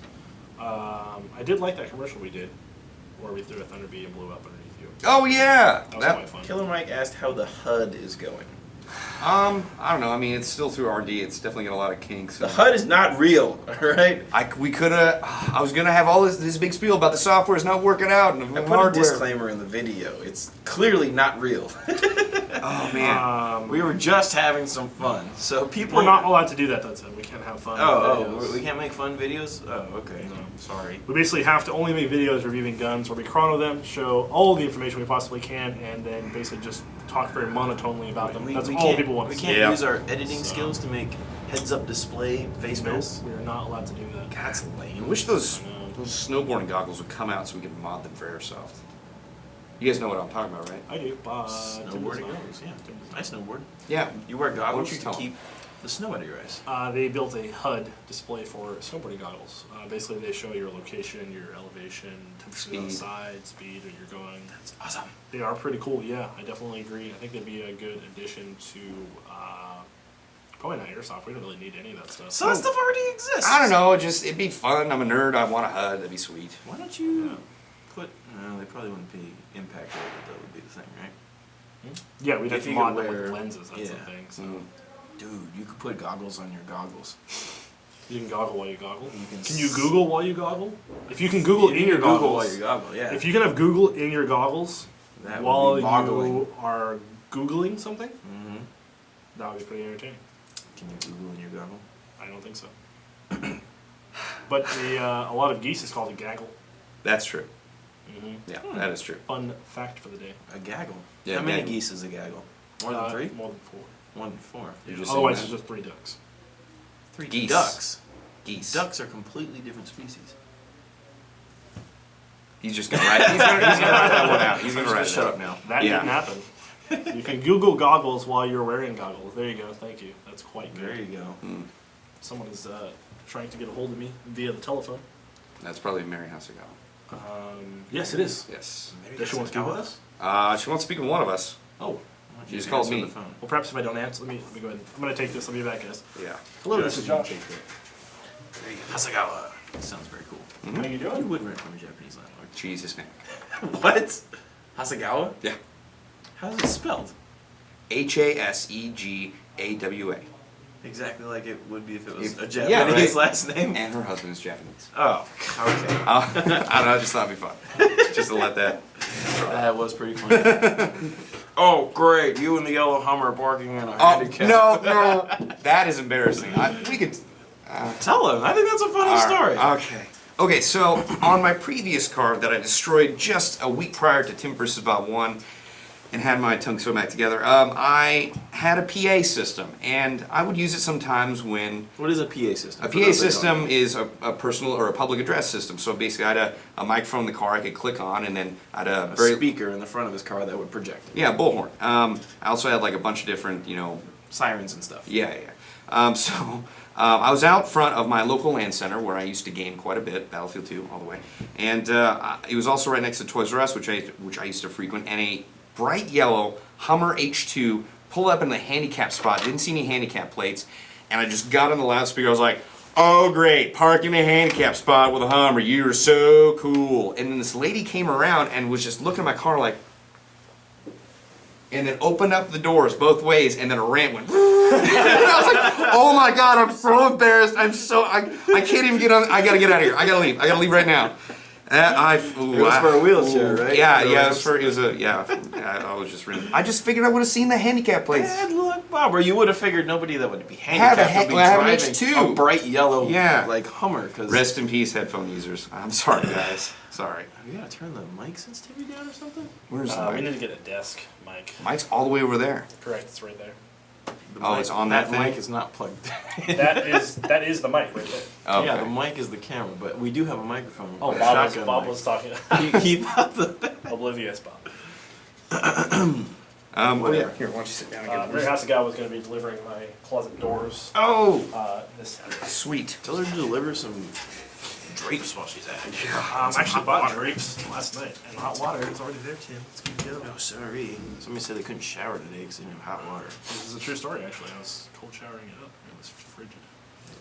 S2: I did like that commercial we did, where we threw a Thunderbee and blew up underneath you.
S3: Oh yeah,
S2: That was quite fun.
S1: Killer Mike asked how the HUD is going.
S3: I don't know. I mean, it's still through RD. It's definitely got a lot of kinks.
S1: The HUD is not real, alright?
S3: We could have. I was gonna have all this big spiel about the software is not working out and
S1: I
S3: the
S1: put
S3: hardware.
S1: a disclaimer in the video. It's clearly not real.
S3: Oh man.
S1: We were just having some fun. So people.
S2: We're not allowed to do that, though, Tim. We can't have fun.
S1: Oh, we can't make fun videos? Oh, okay.
S2: No.
S1: Sorry.
S2: We basically have to only make videos reviewing guns where we chrono them, show all the information we possibly can, and then basically just talk very monotonely about them. That's all
S1: can't-
S2: people want
S1: We
S2: to see.
S1: can't
S3: Yeah.
S1: use our editing
S2: So-
S1: skills to make heads-up display face
S2: Nope,
S1: masks.
S2: we are not allowed to do that.
S1: That's
S3: I
S1: lame.
S3: wish those
S2: I know.
S3: snowboarding goggles would come out so we could mod them for Airsoft. You guys know what I'm talking about, right?
S2: I do.
S1: Snowboarding goggles, yeah. I snowboard.
S3: Yeah.
S1: You wear goggles
S3: you
S1: to
S3: tell 'em?
S1: keep the snow out of your eyes.
S2: They built a HUD display for snowboarding goggles. Basically, they show your location, your elevation, temperature on the
S3: Speed.
S2: side, speed, and you're going.
S1: That's awesome.
S2: They are pretty cool. Yeah, I definitely agree. I think they'd be a good addition to probably not Airsoft. We don't really need any of that stuff.
S1: So that stuff already exists.
S3: I don't know, it'd be fun. I'm a nerd, I want a HUD, that'd be sweet.
S1: Why don't you
S2: Yeah.
S1: put? No, they probably wouldn't be impact rated. That would be the thing, right?
S2: Yeah, we'd have
S1: If
S2: to
S1: you
S2: mod
S1: could
S2: them
S1: wear-
S2: with lenses. That's the
S1: yeah.
S2: thing. So
S1: Dude, you could put goggles on your goggles.
S2: you can goggle while you goggle.
S1: You can
S2: Can you Google while you goggle? If you can Google in your
S1: Google
S2: goggles,
S1: while you goggle, yeah.
S2: if you can have Google in your goggles
S1: That would
S2: while
S1: be boggling.
S2: you are googling something,
S1: Mm-hmm.
S2: that would be pretty entertaining.
S1: Can you Google in your goggle?
S2: I don't think so. But a lot of geese is called a gaggle.
S3: That's true.
S2: Mm-hmm.
S3: Yeah, that is true.
S2: Fun fact for the day.
S1: A gaggle.
S3: Yeah,
S1: How many
S3: gaggle.
S1: geese is a gaggle? More than 3?
S2: More than 4.
S1: More than 4.
S3: You're just
S2: Otherwise,
S3: saying
S2: it's just 3 ducks.
S1: 3
S3: Geese.
S1: ducks.
S3: Geese.
S1: Ducks are completely different species.
S3: He's just gonna write. He's gonna write that one out. He's gonna write it
S1: Shut
S3: out.
S1: up now.
S2: That
S3: Yeah.
S2: didn't happen. You can Google goggles while you're wearing goggles. There you go. Thank you. That's quite good.
S1: There you go.
S2: Someone is trying to get a hold of me via the telephone.
S3: That's probably Mary Hasagawa.
S2: Yes, it is.
S3: Yes.
S2: Does she want to speak with us?
S3: She wants to speak with one of us.
S2: Oh.
S3: She just called me.
S1: The phone.
S2: Well, perhaps if I don't answer, let me go ahead. I'm going to take this. I'll be back, guys.
S3: Yeah.
S2: Hello, this is Josh.
S1: There you go. Hasagawa. Sounds very cool.
S2: How you
S1: You
S2: doing?
S1: would learn from a Japanese language.
S3: She's Hispanic.
S1: What? Hasagawa?
S3: Yeah.
S1: How's it spelled?
S3: Hasegawa.
S1: Exactly like it would be if it was
S3: If-
S1: a
S3: yeah,
S1: Japanese
S3: right.
S1: last name.
S3: And her husband is Japanese.
S1: Oh, okay.
S3: I don't know, I just thought it'd be fun. Just to let that.
S1: That was pretty funny. Oh, great! You and the yellow Hummer barking in a
S3: Oh,
S1: handicap.
S3: no. That is embarrassing. We could.
S1: Tell him. I think that's a funny
S3: All
S1: story.
S3: right, okay. Okay, so on my previous car that I destroyed just a week prior to Tim vs. Bob 1 and had my tongue sewn back together, I had a PA system, and I would use it sometimes when...
S1: What is a PA system?
S3: A
S1: For
S3: PA
S1: those that don't
S3: system
S1: know?
S3: is a personal or a public address system. So basically I had a microphone in the car I could click on, and then I had a
S1: A
S3: very...
S1: speaker in the front of his car that would project.
S3: Yeah, bullhorn. I also had like a bunch of different,
S1: Sirens and stuff.
S3: Yeah. I was out front of my local land center where I used to game quite a bit, Battlefield 2 all the way, and it was also right next to Toys R Us, which I used to frequent, and a bright yellow Hummer H2 pulled up in the handicap spot, didn't see any handicap plates, and I just got on the loudspeaker, I was like, oh great, parking a handicap spot with a Hummer, you're so cool. And then this lady came around and was just looking at my car like, and then opened up the doors both ways, and then a ramp went. And I was like, "Oh my god, I'm so embarrassed. I can't even get on. I gotta get out of here. I gotta leave. I gotta leave right now."
S1: It was for a wheelchair, right?
S3: Yeah,
S1: The
S3: yeah.
S1: ramps?
S3: I was just really. I just figured I would have seen the handicap plates.
S1: Bad luck, Bob. Or you would have figured nobody that would be
S3: Have a
S1: handicapped would be
S3: I have an
S1: driving
S3: H2.
S1: a bright yellow,
S3: Yeah.
S1: like Hummer. Cause
S3: Rest in peace, headphone users. I'm sorry, guys. Sorry.
S1: we gotta turn the mic sensitivity down or something.
S3: Where's the
S2: We
S3: mic?
S2: need to get a desk mic.
S3: Mic's all the way over there.
S2: Correct, it's right there.
S1: The
S3: Oh,
S1: mic-
S3: it's on that thing?
S1: mic is not plugged in.
S2: That is the mic right there.
S3: Okay.
S1: Yeah, the mic is the camera, but we do have a microphone.
S2: Oh,
S1: a
S2: Bob
S1: shotgun
S2: was
S1: mic.
S2: talking.
S1: He thought the.
S2: Oblivious Bob.
S3: Whatever. Here, why don't you sit down and get
S2: Mary
S3: this?
S2: Hasagawa was going to be delivering my closet doors
S3: Oh,
S2: this Saturday.
S3: sweet.
S1: Tell her to deliver some drapes while she's at it.
S2: I actually bought drapes last night, and hot water is already there, Tim. It's good to go.
S1: Oh, sorry. Somebody said they couldn't shower today because they didn't have hot water.
S2: This is a true story, actually. I was cold showering it up, and it was frigid.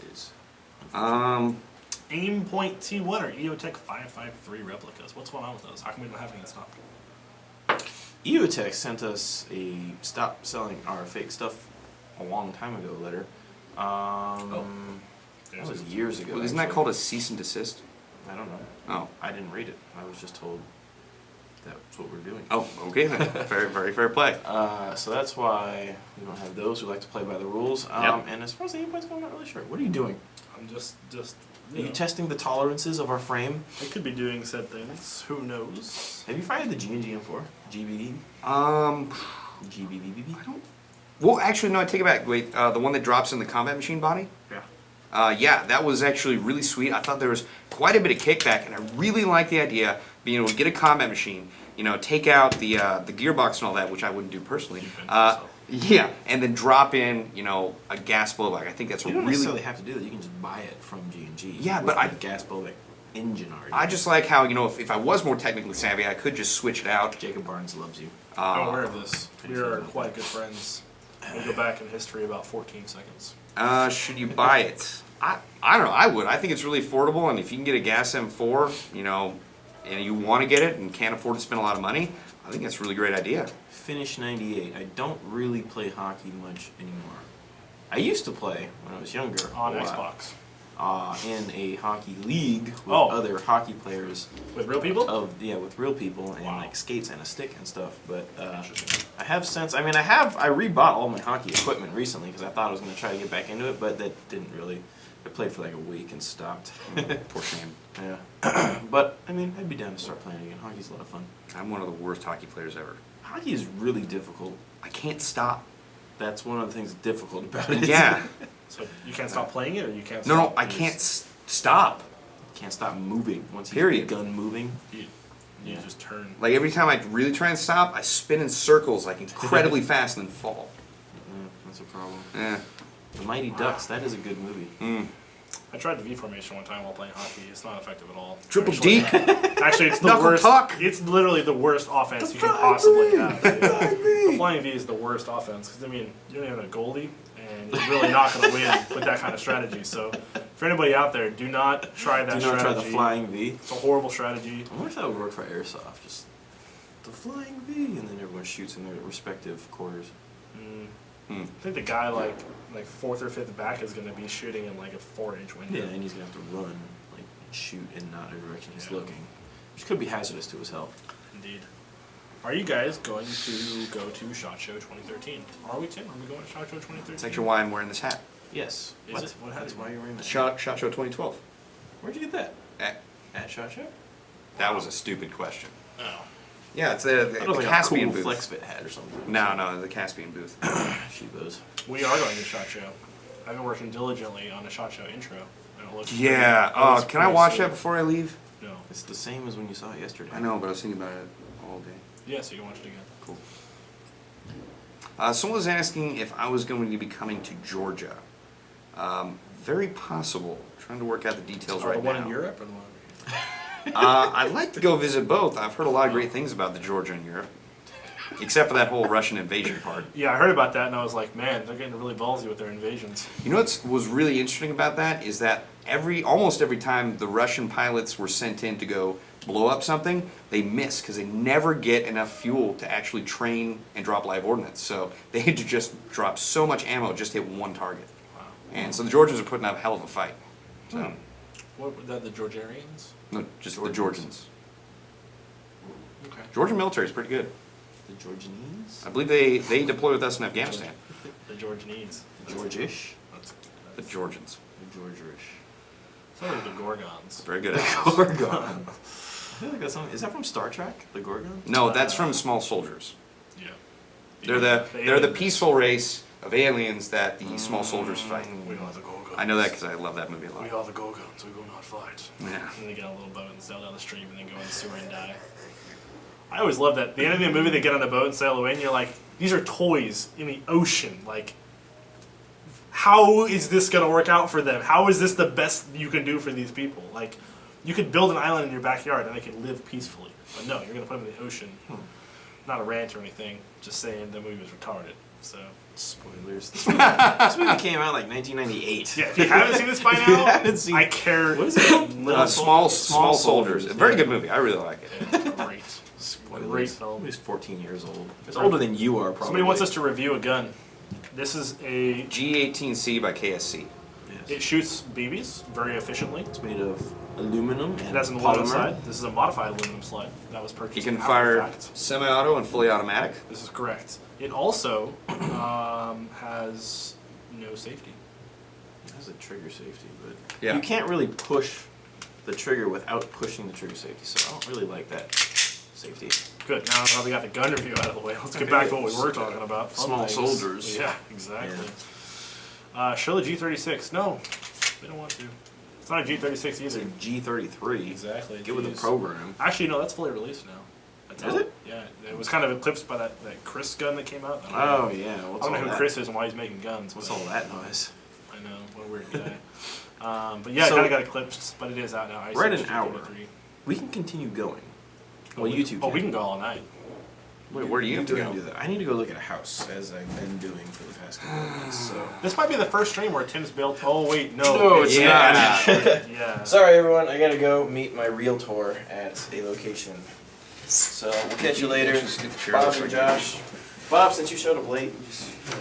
S1: It is.
S2: Aim Point T1 or EOTech 553 replicas. What's going on with those? How come we don't have any in stock?
S1: EOTech sent us a stop selling our fake stuff a long time ago letter. That was years ago.
S3: Well, isn't that
S1: actually.
S3: called a cease and desist?
S1: I don't know.
S3: Oh.
S1: I didn't read it. I was just told that's what we're doing.
S3: Oh, okay then. Very, very fair play.
S1: So that's why we don't have those. We like to play by the rules.
S3: Yep.
S1: And as far as the aim points go, I'm not really sure. What are you doing?
S2: I'm just
S1: Are you testing the tolerances of our frame?
S2: I could be doing said things. Who knows?
S1: Have you fired the G&G M4? GBD? GBBBB?
S3: I don't. Well, actually, no. I take it back. Wait, the one that drops in the combat machine body.
S2: Yeah.
S3: Yeah, that was actually really sweet. I thought there was quite a bit of kickback, and I really like the idea of being able to get a combat machine, take out the gearbox and all that, which I wouldn't do personally. Yeah, and then drop in, a gas blowback. I think that's
S1: You don't
S3: really.
S1: necessarily have to do that. You can just buy it from G&G.
S3: Yeah,
S1: with
S3: but I-
S1: the gas blowback engine already.
S3: I just like how if I was more technically savvy, I could just switch it out.
S1: Jacob Barnes loves you.
S2: I'm aware of this.
S1: how do
S2: We
S1: you feel
S2: are
S1: about
S2: quite good friends. We go back in history about 14 seconds.
S3: Should you buy it? I don't know. I would. I think it's really affordable, and if you can get a gas M4, and you want to get it and can't afford to spend a lot of money, I think that's a really great idea.
S1: Finish 98. I don't really play hockey much anymore. I used to play when I was younger.
S2: On
S1: a lot.
S2: Xbox.
S1: In a hockey league with
S2: Oh.
S1: other hockey players.
S2: With real people?
S1: With real people and
S2: Wow.
S1: like skates and a stick and stuff. But
S2: Interesting.
S1: I have since. I rebought all my hockey equipment recently because I thought I was going to try to get back into it, but that didn't really. I played for like a week and stopped.
S3: Poor shame.
S1: Yeah. But I'd be down to start playing again. Hockey's a lot of fun.
S3: I'm one of the worst hockey players ever.
S1: Hockey is really difficult.
S3: I can't stop.
S1: That's one of the things difficult about it.
S3: Yeah.
S2: So you can't stop playing it, or you can't
S3: No,
S2: stop
S3: I can't stop.
S1: Can't stop moving. Once you
S3: Period.
S1: get the gun moving.
S2: You
S1: Yeah.
S2: just turn.
S3: Like every time I really try and stop, I spin in circles like incredibly fast and then fall.
S1: That's a problem.
S3: Eh.
S1: The Mighty Ducks, that is a good movie.
S3: Mm.
S2: I tried the V formation one time while playing hockey. It's not effective at all.
S3: Triple
S2: Actually-
S3: deke.
S2: Actually, it's the
S3: Knuckle
S2: worst.
S3: puck.
S2: It's literally the worst offense you can
S1: flying
S2: possibly
S1: V.
S2: have. The flying V is the worst offense because you don't even have a goalie, and you're really not going to win with that kind of strategy. So, for anybody out there, do not try that
S1: Do not
S2: strategy.
S1: try the Flying V.
S2: It's a horrible strategy.
S1: I wonder if that would work for Airsoft. Just the Flying V, and then everyone shoots in their respective quarters.
S2: I think the guy like fourth or fifth back is going to be shooting in like a 4-inch window.
S1: Yeah, and he's gonna have to run, like shoot in not the direction he's looking, which could be hazardous to his health.
S2: Indeed. Are you guys going to go to SHOT Show 2013? Are we, Tim? Are we going to SHOT Show 2013?
S3: That's actually why I'm wearing this hat.
S1: Yes.
S2: Is it? What hat
S1: That's
S2: is
S1: why
S2: it?
S1: you're wearing that.
S3: Shot Show 2012.
S1: Where'd you get that?
S3: Eh,
S1: At SHOT Show?
S3: that was a stupid question.
S2: Oh.
S3: Yeah, it's the
S1: That was like
S3: Caspian
S1: a cool
S3: booth.
S1: FlexFit hat or something.
S3: No, the Caspian booth.
S1: She goes.
S2: We are going to SHOT Show. I've been working diligently on a SHOT Show intro. And it looks
S3: Yeah.
S2: pretty- it looks
S3: Can I
S2: pretty
S3: watch
S2: sweet.
S3: that before I leave?
S2: No.
S1: It's the same as when you saw it yesterday.
S3: I know, but I was thinking about it all day.
S2: Yeah, so you can watch it again.
S3: Cool. Someone was asking if I was going to be coming to Georgia. Very possible. Trying to work out the details
S2: Or
S3: right
S2: the one
S3: now.
S2: in Europe or the one over here?
S3: I'd like to go visit both. I've heard a lot of great things about the Georgia and Europe. Except for that whole Russian invasion part.
S2: Yeah, I heard about that and I was like, man, they're getting really ballsy with their invasions.
S3: You know what was really interesting about that is that almost every time the Russian pilots were sent in to go blow up something, they miss because they never get enough fuel to actually train and drop live ordnance. So they had to just drop so much ammo just to hit one target.
S2: Wow.
S3: And so the Georgians are putting up a hell of a fight. So
S2: What were that, the Georgians?
S3: no, just the Georgians.
S2: Okay.
S3: Georgian military is pretty good.
S1: The Georgianese?
S3: I believe they deploy with us in Afghanistan.
S2: The Georgians.
S1: The Georgish?
S3: The Georgians.
S1: The Georgerish.
S2: Some of the Gorgons.
S3: Very good at this.
S1: Gorgon. I feel like that's something. Is that from Star Trek? The Gorgon?
S3: No, that's from Small Soldiers.
S2: Yeah.
S3: They're the
S2: alien-
S3: peaceful race of aliens that the small soldiers fight.
S2: We are the Gorgons.
S3: I know that because I love that movie a
S2: We
S3: lot.
S2: are the Gorgons, we will not fight.
S3: Yeah.
S2: And they get on a little boat and sail down the stream and then go in the sewer and die. I always love that. The end of the movie, they get on a boat and sail away, and you're like, these are toys in the ocean. Like, how is this going to work out for them? How is this the best you can do for these people? Like, you could build an island in your backyard and they can live peacefully. But no, you're going to put them in the ocean. Not a rant or anything, just saying the movie was retarded. So,
S1: Spoilers. This movie came out like 1998.
S2: yeah, if you haven't seen this by now,
S1: haven't seen-
S2: I care.
S1: What is it called? Little
S3: Small
S1: Small
S3: Soldiers.
S1: Soldiers,
S3: A very
S1: yeah.
S3: good movie. I really like it.
S2: It's great.
S1: Spoilers.
S2: Great film.
S1: Movie's 14 years old. It's older than you are, probably.
S2: Somebody wants us to review a gun. This is a
S3: G18C by KSC.
S1: Yes.
S2: It shoots BBs very efficiently.
S1: It's made of aluminum and
S2: It has an aluminum
S1: polymer.
S2: slide. This is a modified aluminum slide that was purchased.
S3: You can
S2: after
S3: fire
S2: the fact.
S3: semi-auto and fully automatic.
S2: This is correct. It also has no safety.
S1: It has a trigger safety, but
S3: Yeah.
S1: you can't really push the trigger without pushing the trigger safety, so I don't really like that safety.
S2: Good. Now that we got the gun review out of the way, let's get back to what we were talking about. Fun
S1: Small
S2: things.
S1: soldiers.
S2: Yeah, exactly. Show the G36. No, they don't want to. It's not a G36
S1: It's
S2: either.
S1: a G33.
S2: Exactly.
S1: Get with the
S2: Gs.
S1: program.
S2: Actually, no, that's fully released now. That's
S1: Is
S2: out.
S1: it?
S2: Yeah, it was kind of eclipsed by that Chris gun that came out.
S1: Oh yeah.
S2: I
S1: What's
S2: don't know
S1: all
S2: who
S1: that?
S2: Chris is and why he's making guns.
S1: What's
S2: but
S1: all that noise?
S2: I know, what a weird guy. But yeah,
S1: So-
S2: it kind of got eclipsed, but it is out now. I
S1: We're at
S2: see
S1: an hour.
S2: G33.
S1: We can continue going.
S2: Oh,
S1: Well,
S2: we-
S1: you two
S2: Oh,
S1: can.
S2: we can go all night.
S3: Wait, where do you have to
S1: go
S3: go?
S1: do that? I need to go look at a house, as I've been doing for the past couple of months. So.
S2: This might be the first stream where Tim's built. Oh wait, no.
S1: No, it's
S3: Yeah.
S2: not. Yeah.
S1: Sorry, everyone. I gotta go meet my realtor at a location. So we'll catch you later.
S3: Just get the chair
S1: Bob
S3: over
S1: and
S3: here.
S1: Josh. Bob, since you showed up late.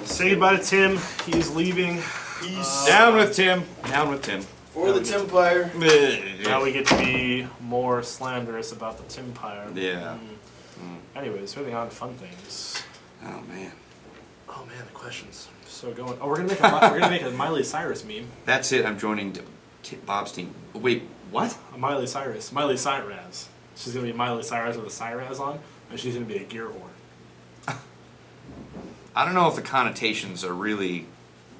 S2: Say goodbye to Tim. He's leaving.
S1: Peace.
S3: Down with Tim. Down with Tim.
S1: For the Tempire.
S2: Now we get to be more slanderous about the Timpire.
S3: Yeah.
S2: Anyways, moving on to fun things.
S3: Oh man.
S2: Oh man, the questions. So going. Oh, we're gonna make a Miley Cyrus meme.
S3: That's it. I'm joining Bob's team. Wait, what?
S2: A Miley Cyrus. Miley Cyrus. She's gonna be Miley Cyrus with a Cyrus on, and she's gonna be a gear whore.
S3: I don't know if the connotations are really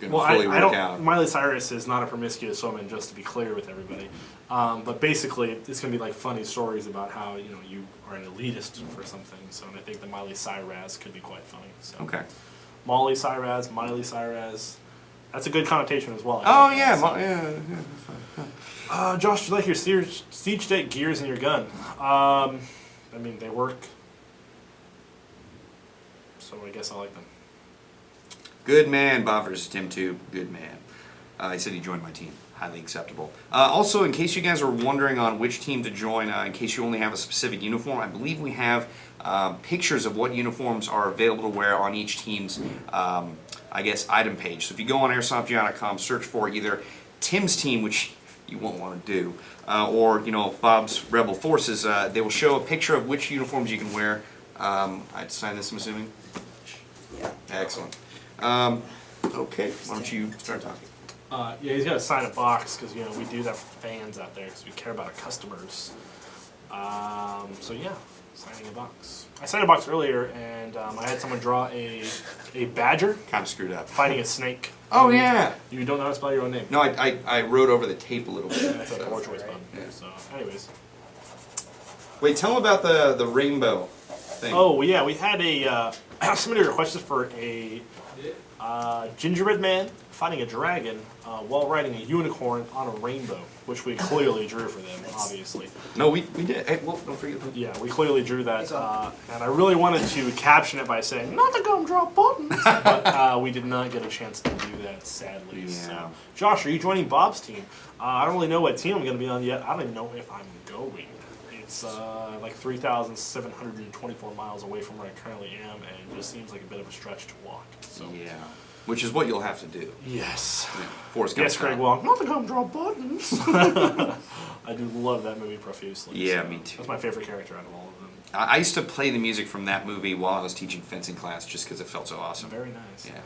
S3: gonna
S2: Well,
S3: fully
S2: I
S3: work
S2: don't.
S3: out.
S2: Miley Cyrus is not a promiscuous woman, just to be clear with everybody. But basically, it's gonna be like funny stories about how you are an elitist for something. So, and I think the Miley Cyrus could be quite funny. So,
S3: Okay.
S2: Molly Cyrus, Miley Cyrus. That's a good connotation as well.
S3: Oh
S2: I think.
S3: yeah,
S2: So-
S3: yeah.
S2: Josh, do you like your siege state gears in your gun? I mean, they work. So I guess I like them.
S3: Good man, Bob versus Tim too. Good man. He said he joined my team. Highly acceptable. Also, in case you guys are wondering on which team to join, in case you only have a specific uniform, I believe we have pictures of what uniforms are available to wear on each team's, I guess, item page. So if you go on airsoftgi.com, search for either Tim's team, which you won't want to do, or Bob's Rebel Forces, they will show a picture of which uniforms you can wear. I'd sign this, I'm assuming.
S1: Yeah.
S3: Excellent. Okay, why don't you start talking?
S2: Yeah, he's got to sign a box because we do that for fans out there because we care about our customers. So yeah, signing a box. I signed a box earlier and I had someone draw a badger
S3: Kind of screwed up.
S2: fighting a snake.
S3: Oh yeah.
S2: You don't know how to spell your own name.
S3: No, I wrote over the tape a little bit.
S2: That's a poor choice button.
S3: Yeah.
S2: So, anyways.
S3: Wait, tell them about the rainbow thing.
S2: Oh yeah, we had a somebody requested for a gingerbread man fighting a dragon while riding a unicorn on a rainbow, which we clearly drew for them, obviously.
S3: No, we did. Hey, well, don't forget.
S2: Yeah, we clearly drew that, and I really wanted to caption it by saying, "Not the gumdrop buttons," but we did not get a chance to do that, sadly.
S3: Yeah.
S2: So, Josh, are you joining Bob's team? I don't really know what team I'm going to be on yet. I don't even know if I'm going. It's like 3,724 miles away from where I currently am, and it just seems like a bit of a stretch to walk. So.
S3: Yeah, which is what you'll have to do.
S2: Yes.
S3: Yeah. Forrest Gump
S2: Yes, Craig
S3: style.
S2: Wong. Not the gumdrop buttons. I do love that movie profusely.
S3: Yeah,
S2: so
S3: me too.
S2: That's my favorite character out of all of them.
S3: I used to play the music from that movie while I was teaching fencing class, just because it felt so awesome.
S2: Very nice.
S3: Yeah.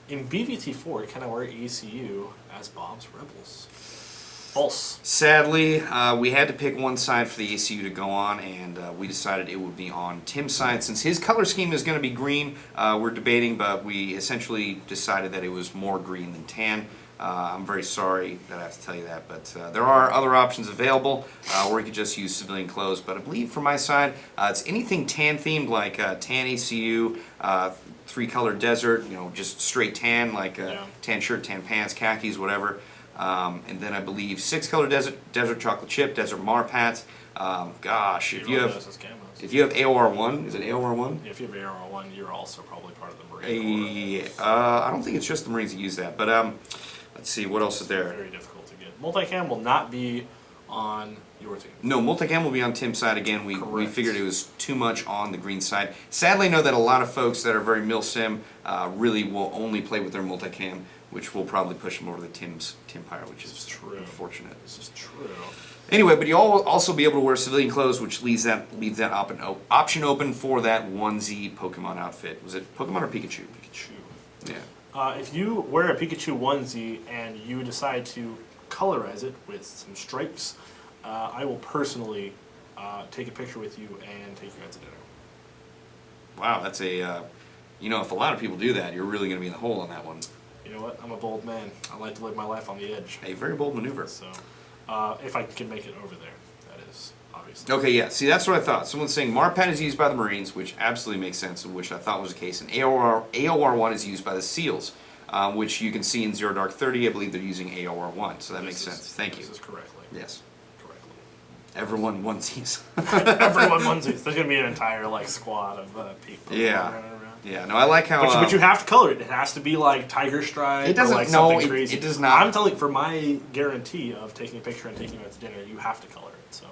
S2: In BVT4, can I wear ECU as Bob's Rebels? False.
S3: Sadly, we had to pick one side for the ACU to go on, and we decided it would be on Tim's side. Since his color scheme is going to be green, we're debating, but we essentially decided that it was more green than tan. I'm very sorry that I have to tell you that, but there are other options available, or you could just use civilian clothes. But I believe for my side, it's anything tan themed, like tan ACU, three-color desert, just straight tan, like tan shirt, tan pants, khakis, whatever. And then I believe 6-color desert chocolate chip, desert marpat. Gosh, if you have AOR1, is it AOR1?
S2: If you have AR1, you're also probably part of the Marine Corps.
S3: I don't think it's just the Marines that use that, but let's see, what else is there?
S2: Very difficult to get. Multicam will not be on your team.
S3: No, multicam will be on Tim's side again. We
S2: Correct.
S3: figured it was too much on the green side. Sadly, I know that a lot of folks that are very milsim really will only play with their multicam, which will probably push them over to Tim Pyre, which is
S2: true.
S3: unfortunate.
S2: This is true.
S3: Anyway, but you'll also be able to wear civilian clothes, which leaves that option open for that onesie Pokemon outfit. Was it Pokemon or Pikachu?
S2: Pikachu.
S3: Yeah.
S2: If you wear a Pikachu onesie and you decide to colorize it with some stripes, I will personally take a picture with you and take you out to dinner.
S3: Wow, that's a, if a lot of people do that, you're really going to be in the hole on that one.
S2: You know what? I'm a bold man. I like to live my life on the edge.
S3: A very bold maneuver.
S2: So, if I can make it over there, that is, obviously.
S3: Okay, yeah. See, that's what I thought. Someone's saying Marpat is used by the Marines, which absolutely makes sense, which I thought was the case. And AOR1 is used by the SEALs, which you can see in Zero Dark 30. I believe they're using AOR1, so that makes sense. Thank you.
S2: This is correctly.
S3: Yes.
S2: Correctly.
S3: Everyone onesies.
S2: Everyone onesies. There's going to be an entire, squad of people.
S3: Yeah.
S2: running around.
S3: Yeah, no, I like how...
S2: But you have to color it. It has to be like tiger stripe.
S3: It doesn't-
S2: or like
S3: no,
S2: something
S3: it-
S2: crazy.
S3: it does not.
S2: I'm telling for my guarantee of taking a picture and taking you out to dinner, you have to color it. So,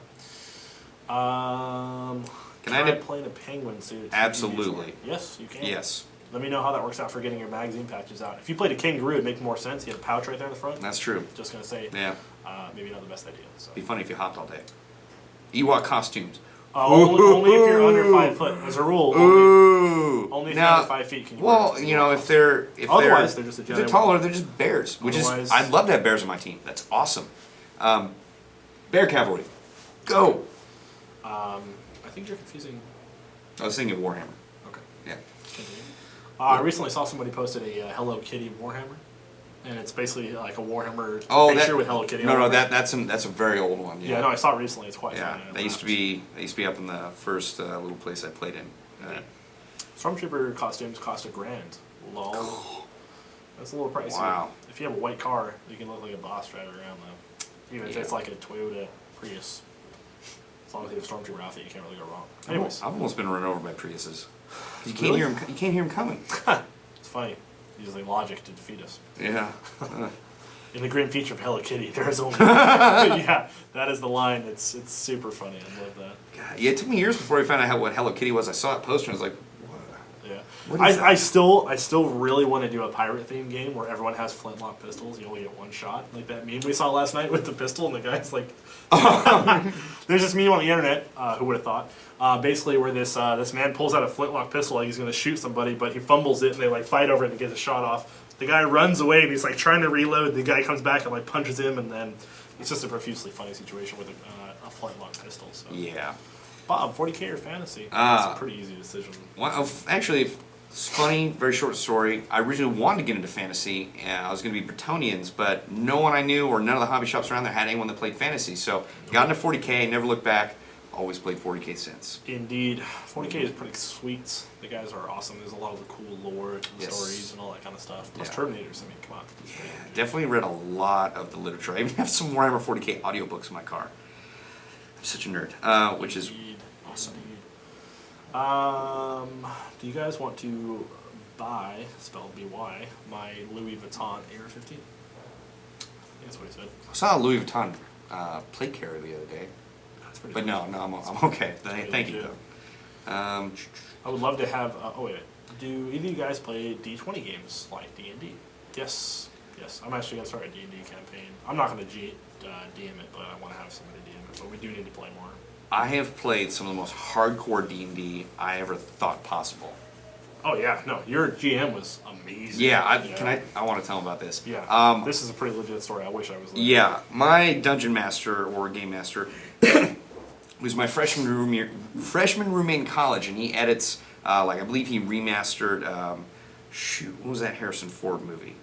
S3: Can I
S2: try
S3: nip-
S2: playing a penguin suit?
S3: Absolutely.
S2: Yes, you can.
S3: Yes,
S2: Let me know how that works out for getting your magazine patches out. If you played a kangaroo, it'd make more sense. You had a pouch right there in the front.
S3: that's true.
S2: Just gonna say,
S3: Yeah.
S2: maybe not the best idea. So.
S3: Be funny if you hopped all day. Ewok costumes.
S2: Only if you're under 5 foot. As a rule,
S3: Ooh.
S2: only if
S3: Now,
S2: you're under 5 feet can you.
S3: well,
S2: wear
S3: if they're
S2: Otherwise, they're just a
S3: if they're
S2: Jedi
S3: taller, they're just bears. Which is
S2: Otherwise-
S3: I'd love to have bears on my team. That's awesome. Bear cavalry, go.
S2: I think you're confusing.
S3: I was thinking of Warhammer.
S2: Okay.
S3: Yeah.
S2: Continue. I recently saw somebody posted a Hello Kitty Warhammer, and it's basically like a Warhammer picture with Hello Kitty.
S3: No,
S2: on
S3: no,
S2: it.
S3: that's a very old one.
S2: Yeah, no, I saw it recently. It's quite
S3: Yeah,
S2: funny.
S3: they used to be up in the first little place I played in.
S2: Stormtrooper costumes cost $1,000. Lol. That's a little pricey.
S3: Wow.
S2: If you have a white car, you can look like a boss driving around though. Even if
S3: Yeah.
S2: it's like a Toyota Prius. As long as you have a Stormtrooper outfit, you can't really go wrong. Anyways,
S3: I've almost been run over by Priuses. You can't
S2: Really?
S3: hear them. You can't hear them coming.
S2: it's funny. Using logic to defeat us.
S3: Yeah.
S2: In the grim feature of Hello Kitty, there is only yeah, that is the line. It's super funny. I love that.
S3: God, yeah, it took me years before I found out what Hello Kitty was. I saw that poster and I was like, what?
S2: Yeah,
S3: What is that?
S2: I still really want to do a pirate themed game where everyone has flintlock pistols. You only get one shot, like that meme we saw last night with the pistol and the guy's like. There's this meme on the internet. Who would have thought? Basically, where this man pulls out a flintlock pistol like he's going to shoot somebody, but he fumbles it and they fight over it and gets a shot off. The guy runs away and he's trying to reload. The guy comes back and punches him, and then it's just a profusely funny situation with a flintlock pistol. So.
S3: Yeah.
S2: Bob, 40K or fantasy?
S3: Ah.
S2: That's a pretty easy decision.
S3: Actually, it's funny, very short story. I originally wanted to get into fantasy, and I was going to be Bretonians, but no one I knew or none of the hobby shops around there had anyone that played fantasy. So got into 40K, never looked back. Always played 40K since.
S2: Indeed. 40K is pretty sweet. The guys are awesome. There's a lot of the cool lore and
S3: Yes.
S2: stories and all that kind of stuff. Plus
S3: Yeah.
S2: Terminators, I mean, come on. It's great.
S3: Definitely read a lot of the literature. I even have some Warhammer 40K audiobooks in my car. I'm such a nerd, which is
S2: Indeed.
S3: awesome.
S2: Indeed. Do you guys want to buy, spelled B-Y, my Louis Vuitton Air 15? I think that's what he said.
S3: I saw a Louis Vuitton plate carrier the other day.
S2: That's pretty
S3: But
S2: cool.
S3: no, I'm okay. Thank you, though.
S2: I would love to have. Wait. Do either of you guys play D20 games like D&D? Yes. Yes. I'm actually gonna start a D&D campaign. I'm not gonna DM it, but I want to have somebody DM it. But we do need to play more.
S3: I have played some of the most hardcore D&D I ever thought possible.
S2: Oh yeah, no, your GM was amazing.
S3: Yeah, I want to tell them about this.
S2: Yeah. This is a pretty legit story. I wish I was there.
S3: Yeah, my dungeon master or game master was my freshman roommate in college, and he edits. I believe he remastered. What was that Harrison Ford movie?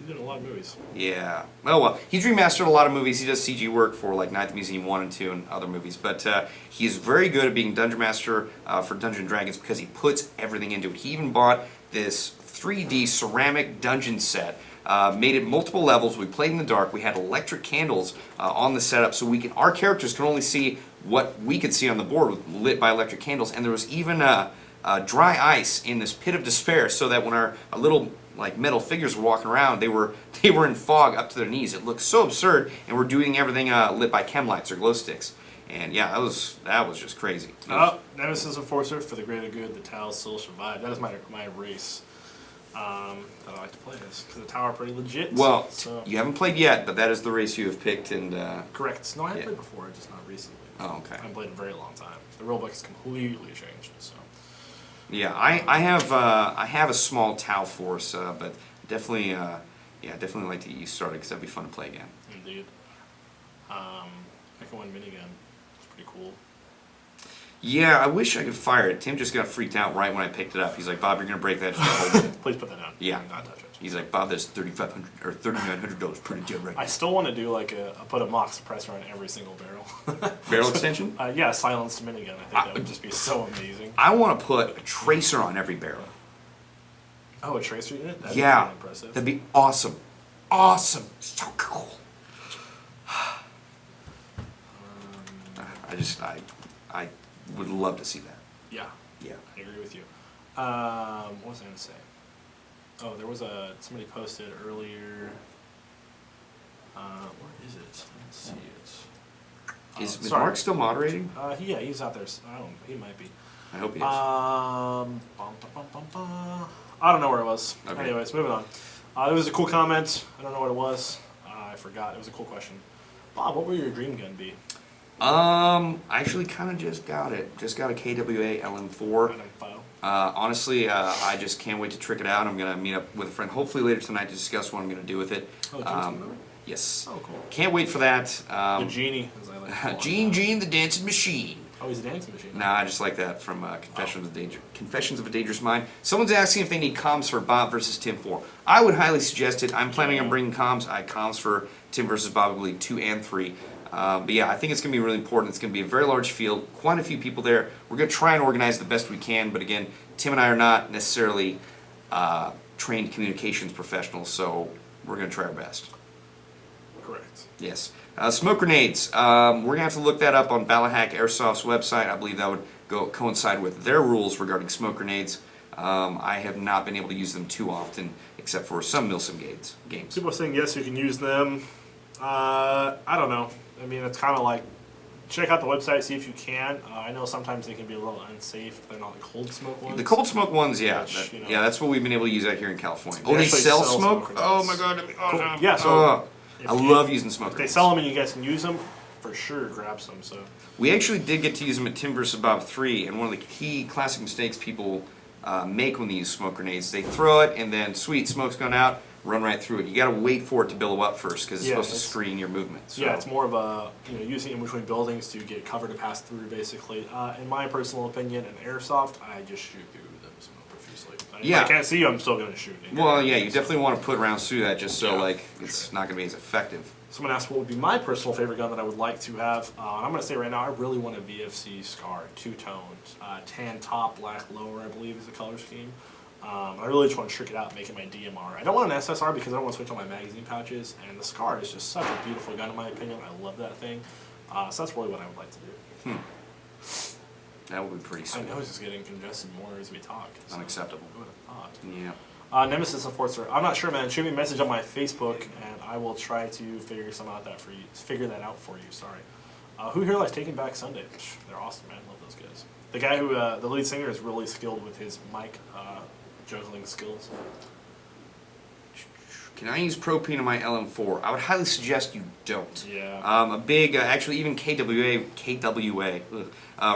S2: He's in a lot of movies.
S3: Yeah. Oh well, he's remastered a lot of movies. He does CG work for Night at the Museum 1 and 2 and other movies. But he is very good at being Dungeon Master for Dungeons and Dragons because he puts everything into it. He even bought this 3D ceramic dungeon set. Made it multiple levels. We played in the dark. We had electric candles on the setup, so our characters could only see what we could see on the board, lit by electric candles. And there was even dry ice in this pit of despair, so that when our little like metal figures were walking around. They were in fog up to their knees. It looked so absurd, and we're doing everything lit by chem lights or glow sticks. And yeah, that was just crazy.
S2: Oh, Nemesis Enforcer, for the greater good, the Tau still survive. That is my race that I like to play this, because the Tau are pretty legit.
S3: Well,
S2: so.
S3: you haven't played yet, but that is the race you have picked. And
S2: Correct. No, I have played before, just not recently.
S3: Oh, okay.
S2: I haven't played in a very long time. The rulebook has completely changed. So.
S3: Yeah, I have a small Tau force, but definitely definitely like to get you started because that'd be fun to play again.
S2: Indeed. Echo 1 minigun. It's pretty cool.
S3: Yeah, I wish I could fire it. Tim just got freaked out right when I picked it up. He's like, Bob, you're gonna break that. Just hold it.
S2: Please put that down.
S3: Yeah.
S2: Do not touch it.
S3: He's like, Bob, that's $3,500 or $3,900 per deal right
S2: I
S3: now.
S2: still want to do like put a mock suppressor on every single barrel.
S3: Barrel extension?
S2: Yeah, silenced minigun. I think that would just be so amazing.
S3: I want to put a tracer on every barrel.
S2: Oh, a tracer unit? That'd
S3: Yeah,
S2: be really impressive.
S3: that'd be awesome. Awesome. So cool. I would love to see that.
S2: Yeah,
S3: Yeah.
S2: I agree with you. What was I going to say? Oh, there was somebody posted earlier. Where is it? Let's see it.
S3: Is
S2: sorry.
S3: Mark still moderating?
S2: Yeah, he's out there. He might be.
S3: I hope he is.
S2: I don't know where it was.
S3: Okay.
S2: Anyways, moving on. There was a cool comment. I don't know what it was. I forgot. It was a cool question. Bob, what would your dream gun be?
S3: I actually kind of just got it. Just got a KWA LM4. Honestly, I just can't wait to trick it out. I'm going to meet up with a friend hopefully later tonight to discuss what I'm going to do with it.
S2: Oh,
S3: yes.
S2: Oh, cool.
S3: Can't wait for that.
S2: The Genie, as I like to call it.
S3: Gene the Dancing Machine.
S2: Oh, he's a dancing machine.
S3: Nah, I just like that from Confessions of a Dangerous Mind. Someone's asking if they need comms for Bob versus Tim 4. I would highly suggest it. I'm planning on bringing comms. I had comms for Tim versus Bob League 2 and 3. But yeah, I think it's going to be really important. It's going to be a very large field, quite a few people there. We're going to try and organize the best we can, but again, Tim and I are not necessarily trained communications professionals, so we're going to try our best.
S2: Correct.
S3: Yes. Smoke grenades. We're going to have to look that up on Balahack Airsoft's website. I believe that would coincide with their rules regarding smoke grenades. I have not been able to use them too often, except for some Milsim games.
S2: People are saying yes, you can use them. I don't know. I mean, it's kind of like, check out the website, see if you can. I know sometimes they can be a little unsafe if they're not the cold smoke ones.
S3: The cold smoke ones, yeah.
S2: Which, you know,
S3: yeah, that's what we've been able to use out here in California.
S2: They
S3: Oh, they
S2: actually
S3: sell
S2: sell
S3: smoke?
S2: smoke
S3: Oh
S2: grenades.
S3: my god. That'd be awesome.
S2: Cool. Yeah, so
S3: I love using smoke
S2: If they
S3: grenades.
S2: sell them and you guys can use them, for sure grab some. So
S3: We actually did get to use them at Tim vs. Bob 3, and one of the key classic mistakes people make when they use smoke grenades, they throw it and then, sweet, smoke's gone out, run right through it. You gotta wait for it to billow up first, because it's supposed to screen your movement. So.
S2: yeah, it's more of a, using it in between buildings to get cover to pass through, basically. In my personal opinion, in Airsoft, I just shoot through them profusely.
S3: Yeah.
S2: If I can't see you, I'm still going to shoot.
S3: Well, yeah, you definitely want to put rounds through that just so, it's not going to be as effective.
S2: Someone asked what would be my personal favorite gun that I would like to have. And I'm going to say right now, I really want a VFC Scar, two-toned, tan top, black lower, I believe is the color scheme. I really just want to trick it out and make it my DMR. I don't want an SSR because I don't want to switch on my magazine pouches, and the Scar is just such a beautiful gun in my opinion. I love that thing. So that's really what I would like to do.
S3: That would be pretty sweet.
S2: I know it's just getting congested more as we talk. So
S3: Unacceptable.
S2: who would have thought?
S3: Yeah.
S2: Nemesis Enforcer. I'm not sure, man. Shoot me a message on my Facebook, and I will try to figure that out for you. Sorry. Who here likes Taking Back Sunday? They're awesome, man. Love those guys. The guy who, the lead singer, is really skilled with his mic juggling skills.
S3: Can I use propane in my LM4? I would highly suggest you don't.
S2: Yeah.
S3: A big, actually even KWA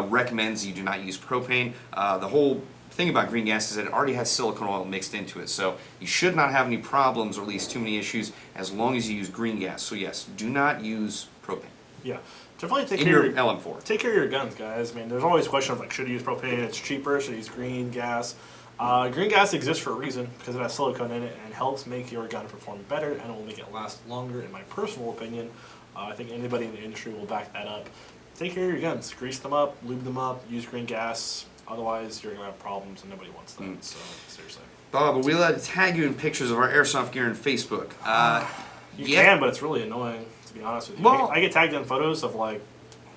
S3: recommends you do not use propane. The whole thing about green gas is that it already has silicone oil mixed into it, so you should not have any problems or at least too many issues as long as you use green gas. So yes, do not use propane.
S2: Yeah. Definitely take
S3: In
S2: care
S3: your
S2: of your
S3: LM4.
S2: Take care of your guns, guys. I mean, there's always questions like, should you use propane? It's cheaper. Should you use green gas? Green gas exists for a reason because it has silicone in it and helps make your gun perform better, and it will make it last longer. In my personal opinion, I think anybody in the industry will back that up. Take care of your guns. Grease them up, lube them up, use green gas. Otherwise, you're going to have problems, and nobody wants that. So, seriously.
S3: Bob, are we allowed to tag you in pictures of our airsoft gear on Facebook?
S2: You can, but it's really annoying, to be honest with you.
S3: Well,
S2: I get tagged in photos of, like,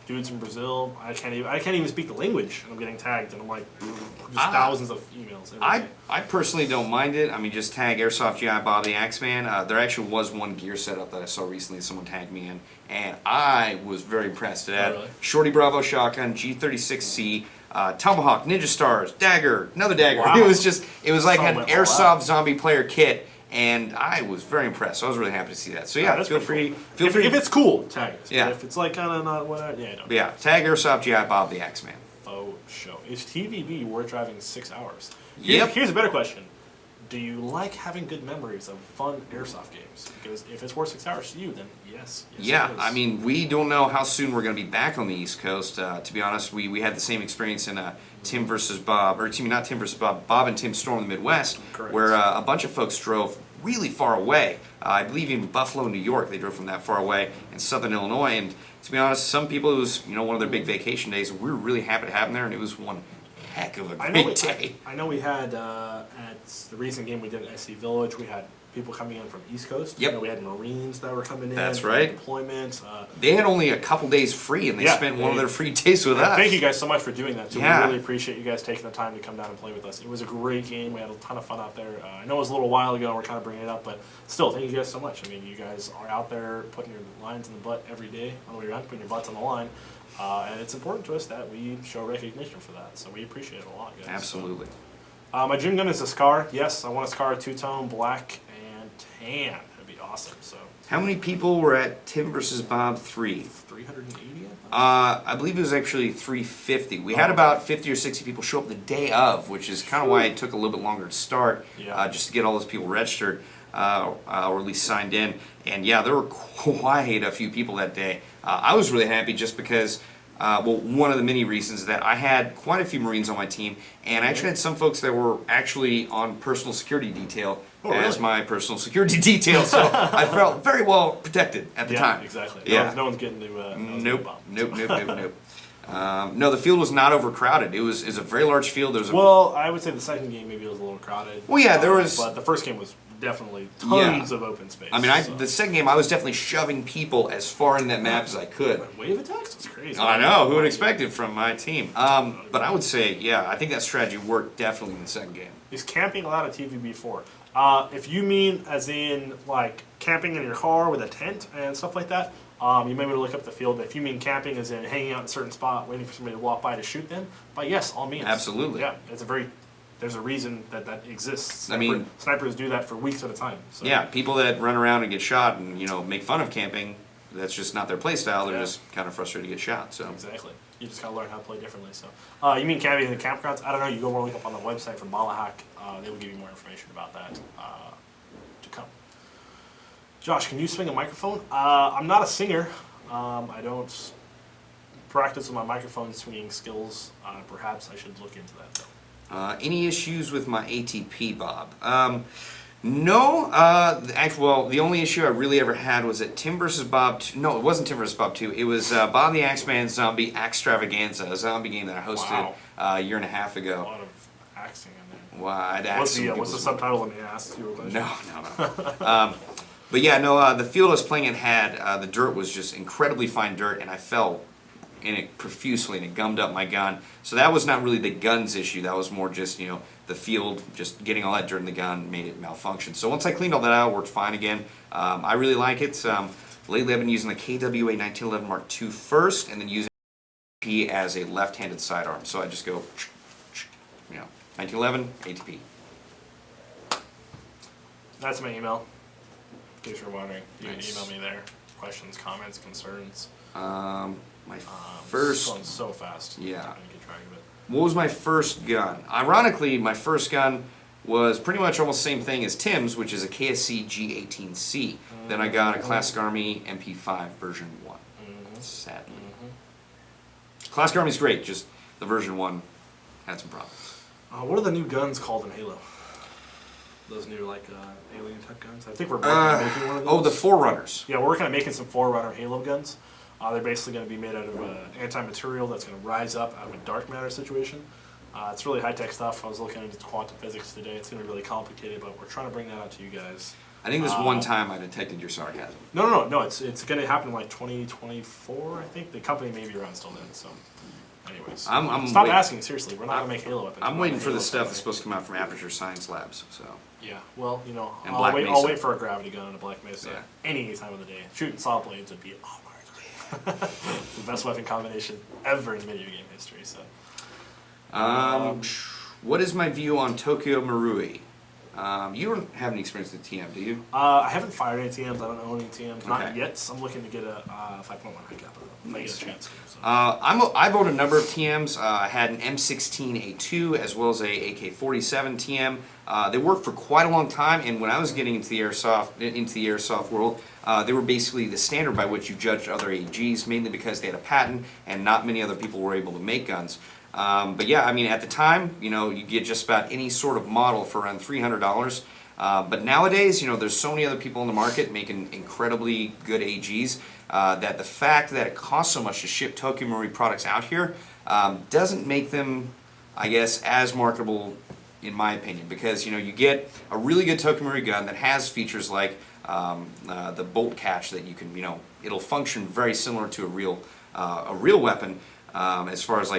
S2: dudes from Brazil. I can't even speak the language, and I'm getting tagged, and I'm like, just thousands of emails every day.
S3: I personally don't mind it. I mean, just tag Airsoft GI Bob the Axeman. There actually was one gear setup that I saw recently. Someone tagged me in, and I was very impressed at that.
S2: Oh, really?
S3: Shorty Bravo shotgun, G36C, Tomahawk, Ninja Stars, dagger, another dagger.
S2: Wow.
S3: It was like
S2: Some
S3: an
S2: went all
S3: Airsoft
S2: out.
S3: zombie player kit. And I was very impressed. So I was really happy to see that. So yeah,
S2: that's
S3: feel
S2: pretty
S3: free.
S2: cool.
S3: Feel
S2: If,
S3: free.
S2: if it's cool, tag us.
S3: Yeah.
S2: But if it's like kind of not whatever, yeah, don't.
S3: But yeah, tag Airsoft GI Bob the Axeman.
S2: Faux show. Is TvB worth driving 6 hours?
S3: Yep.
S2: Here's a better question. Do you like having good memories of fun airsoft games? Because if it's worth 6 hours to you, then yes.
S3: Yeah,
S2: it is.
S3: I mean, we don't know how soon we're going to be back on the East Coast. To be honest, we had the same experience in Tim versus Bob, or excuse me, not Tim versus Bob, Bob and Tim Storm in the Midwest,
S2: Correct.
S3: where a bunch of folks drove really far away. I believe even Buffalo, New York, they drove from that far away, and Southern Illinois. And to be honest, some people, it was one of their big vacation days. We were really happy to have them there, and it was one heck of a great day.
S2: I know we had at the recent game we did at SC Village, we had people coming in from East Coast.
S3: Yep.
S2: You know, we had Marines that were coming in.
S3: That's
S2: from
S3: right.
S2: Deployment.
S3: They had only a couple days free, and they
S2: Yeah,
S3: spent one of their free days with us.
S2: Thank you guys so much for doing that too.
S3: Yeah.
S2: We really appreciate you guys taking the time to come down and play with us. It was a great game. We had a ton of fun out there. I know it was a little while ago, and we're kind of bringing it up, but still, thank you guys so much. I mean, you guys are out there putting your lines in the butt every day on the way around, putting your butts on the line. And it's important to us that we show recognition for that. So we appreciate it a lot, guys.
S3: Absolutely.
S2: My dream gun is a Scar. Yes, I want a Scar two-tone, black and tan. That'd be awesome. So
S3: How many people were at Tim versus Bob 3?
S2: 380, I think?
S3: I believe it was actually 350. We had about 50 or 60 people show up the day of, which is kind of why it took a little bit longer to start,
S2: Yeah.
S3: just to get all those people registered or at least signed in. And yeah, there were quite a few people that day. I was really happy just because, one of the many reasons that I had quite a few Marines on my team, and I actually had some folks that were actually on personal security detail as
S2: really?
S3: my personal security detail, so I felt very well protected at the
S2: Yeah,
S3: time.
S2: exactly.
S3: Yeah.
S2: No one's getting to
S3: Nope. No, the field was not overcrowded. It was a very large field. There was
S2: Well, I would say the second game maybe was a little crowded.
S3: Well, yeah, there was-
S2: But the first game was definitely tons of open space.
S3: I mean, the second game, I was definitely shoving people as far in that map as I could.
S2: Wave attacks was crazy.
S3: I know, who would expect it from my team? But I would say, yeah, I think that strategy worked definitely in the second game.
S2: Is camping allowed at TvB4? If you mean as in like camping in your car with a tent and stuff like that, you may want to look up the field. If you mean camping as in hanging out in a certain spot, waiting for somebody to walk by to shoot them, but yes, all means.
S3: Absolutely.
S2: Yeah, there's a reason that exists.
S3: I mean-
S2: snipers do that for weeks at a time. So.
S3: Yeah, people that run around and get shot and, make fun of camping, that's just not their play style. They're
S2: Yeah.
S3: just kind of frustrated to get shot, so.
S2: Exactly. You just gotta learn how to play differently. So, you mean camping in the campgrounds? I don't know. You go more look up on the website for Malahak. They will give you more information about that to come. Josh, can you swing a microphone? I'm not a singer. I don't practice with my microphone swinging skills. Perhaps I should look into that though.
S3: Any issues with my ATP, Bob? No. The only issue I really ever had was at Tim vs. Bob 2. No, it wasn't Tim vs. Bob 2. It was Bob the Axeman Zombie Extravaganza, a zombie game that I hosted a year and a half
S2: A
S3: ago.
S2: lot of axing in there.
S3: Well, I'd asked
S2: What's
S3: some
S2: the
S3: people-
S2: subtitle? Let me ask you a question.
S3: No. But yeah, no, the field I was playing in had, the dirt was just incredibly fine dirt, and I fell in it profusely, and it gummed up my gun. So that was not really the gun's issue. That was more just, the field, just getting all that dirt in the gun made it malfunction. So once I cleaned all that out, it worked fine again. I really like it. Lately I've been using the KWA 1911 Mark II first, and then using ATP as a left-handed sidearm. So I just go, 1911, ATP.
S2: That's my email. In case you're wondering, you
S3: Nice.
S2: can email me there. Questions, comments, concerns.
S3: My
S2: It's
S3: first...
S2: going so fast.
S3: Yeah.
S2: I'm trying to get track of it.
S3: What was my first gun? Ironically, my first gun was pretty much almost the same thing as Tim's, which is a KSC G18C. Then I got a Classic Army MP5 version 1. Sadly. Classic Army's great, just the version 1 had some problems.
S2: What are the new guns called in Halo? Those new alien type guns. I think we're working on making one of those.
S3: Oh, the Forerunners.
S2: Yeah, we're working on making some Forerunner Halo guns. They're basically going to be made out of anti-material that's going to rise up out of a dark matter situation. It's really high-tech stuff. I was looking into quantum physics today. It's going to be really complicated, but we're trying to bring that out to you guys
S3: I think this one time I detected your sarcasm.
S2: No. It's going to happen in like 2024, I think. The company may be around still then. So, anyways,
S3: I'm
S2: stop
S3: wait-
S2: asking. Seriously, we're not going to make Halo weapons.
S3: I'm
S2: We're
S3: waiting
S2: not
S3: for the
S2: Halo
S3: stuff that's
S2: company.
S3: supposed to come out from Aperture Science Labs. So
S2: Yeah, well,
S3: And
S2: I'll
S3: Black
S2: wait.
S3: Mesa.
S2: I'll wait for a gravity gun and a Black Mesa
S3: Yeah.
S2: any time of the day. Shooting saw blades would be oh my god, it's the best weapon combination ever in video game history. So,
S3: what is my view on Tokyo Marui? You don't have any experience with TM, do you?
S2: I haven't fired any TMs. I don't own any TMs. Not
S3: Okay.
S2: yet. I'm looking to get a 5.1 pickup if I get a chance to. So.
S3: I've owned a number of TMs. I had an M16A2 as well as a AK-47 TM. They worked for quite a long time, and when I was getting into the airsoft world, they were basically the standard by which you judged other AGs, mainly because they had a patent and not many other people were able to make guns. But yeah, I mean, at the time, you get just about any sort of model for around $300. But nowadays, there's so many other people in the market making incredibly good AGs that the fact that it costs so much to ship Tokyo Marui products out here doesn't make them, I guess, as marketable, in my opinion. Because, you get a really good Tokyo Marui gun that has features like the bolt catch that you can, it'll function very similar to a real weapon. As far as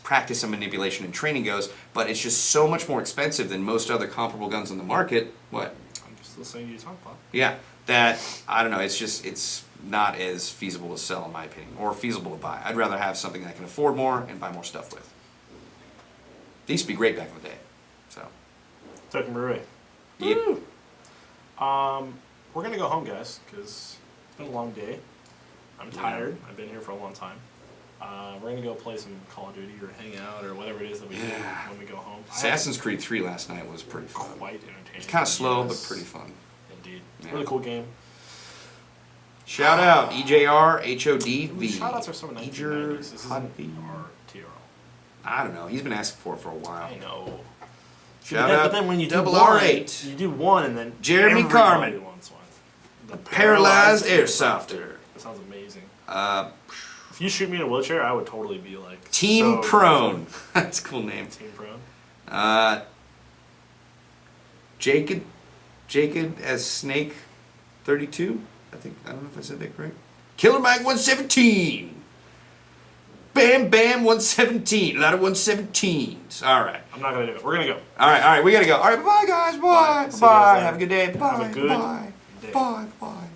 S3: practice and manipulation and training goes, but it's just so much more expensive than most other comparable guns on the market. What?
S2: I'm just listening to you talk, Bob.
S3: Yeah, that I don't know. It's not as feasible to sell in my opinion, or feasible to buy. I'd rather have something that I can afford more and buy more stuff with. They used to be great back in the day. So.
S2: Tokyo Marui.
S3: Yep.
S2: We're gonna go home, guys, because it's been a long day. I'm tired. I've been here for a long time. We're gonna go play some Call of Duty or hang out or whatever it is that we do when we go home.
S3: Assassin's Creed 3 last night was pretty fun.
S2: Quite entertaining.
S3: It's kind of slow, but
S2: Yes.
S3: pretty fun.
S2: Indeed.
S3: Yeah.
S2: Really cool game.
S3: Shout out EJR HODV.
S2: Shoutouts are some of 1990s. This isn't our TRL.
S3: I don't know. He's been asking for it for a while.
S2: I know.
S3: Shout
S2: but
S3: out
S2: then when you do
S3: Double
S2: one,
S3: R8.
S2: you do one and then
S3: Jeremy
S2: everybody
S3: Carmen.
S2: wants one. The
S3: Paralyzed Airsofter.
S2: That sounds amazing.
S3: If
S2: If you shoot me in a wheelchair, I would totally be like
S3: Team
S2: so
S3: Prone. That's a cool name.
S2: Team Prone.
S3: Jacob as Snake 32. I don't know if I said that correct. Killer Mike 117. Bam Bam 117. A lot of 117s. All right.
S2: I'm not gonna do it. We're gonna go.
S3: All right. We gotta go. All right. Bye, guys. Bye.
S2: See you guys
S3: Bye.
S2: later.
S3: Have a good day. Bye.
S2: Have a good
S3: Bye.
S2: day.
S3: Bye. Bye.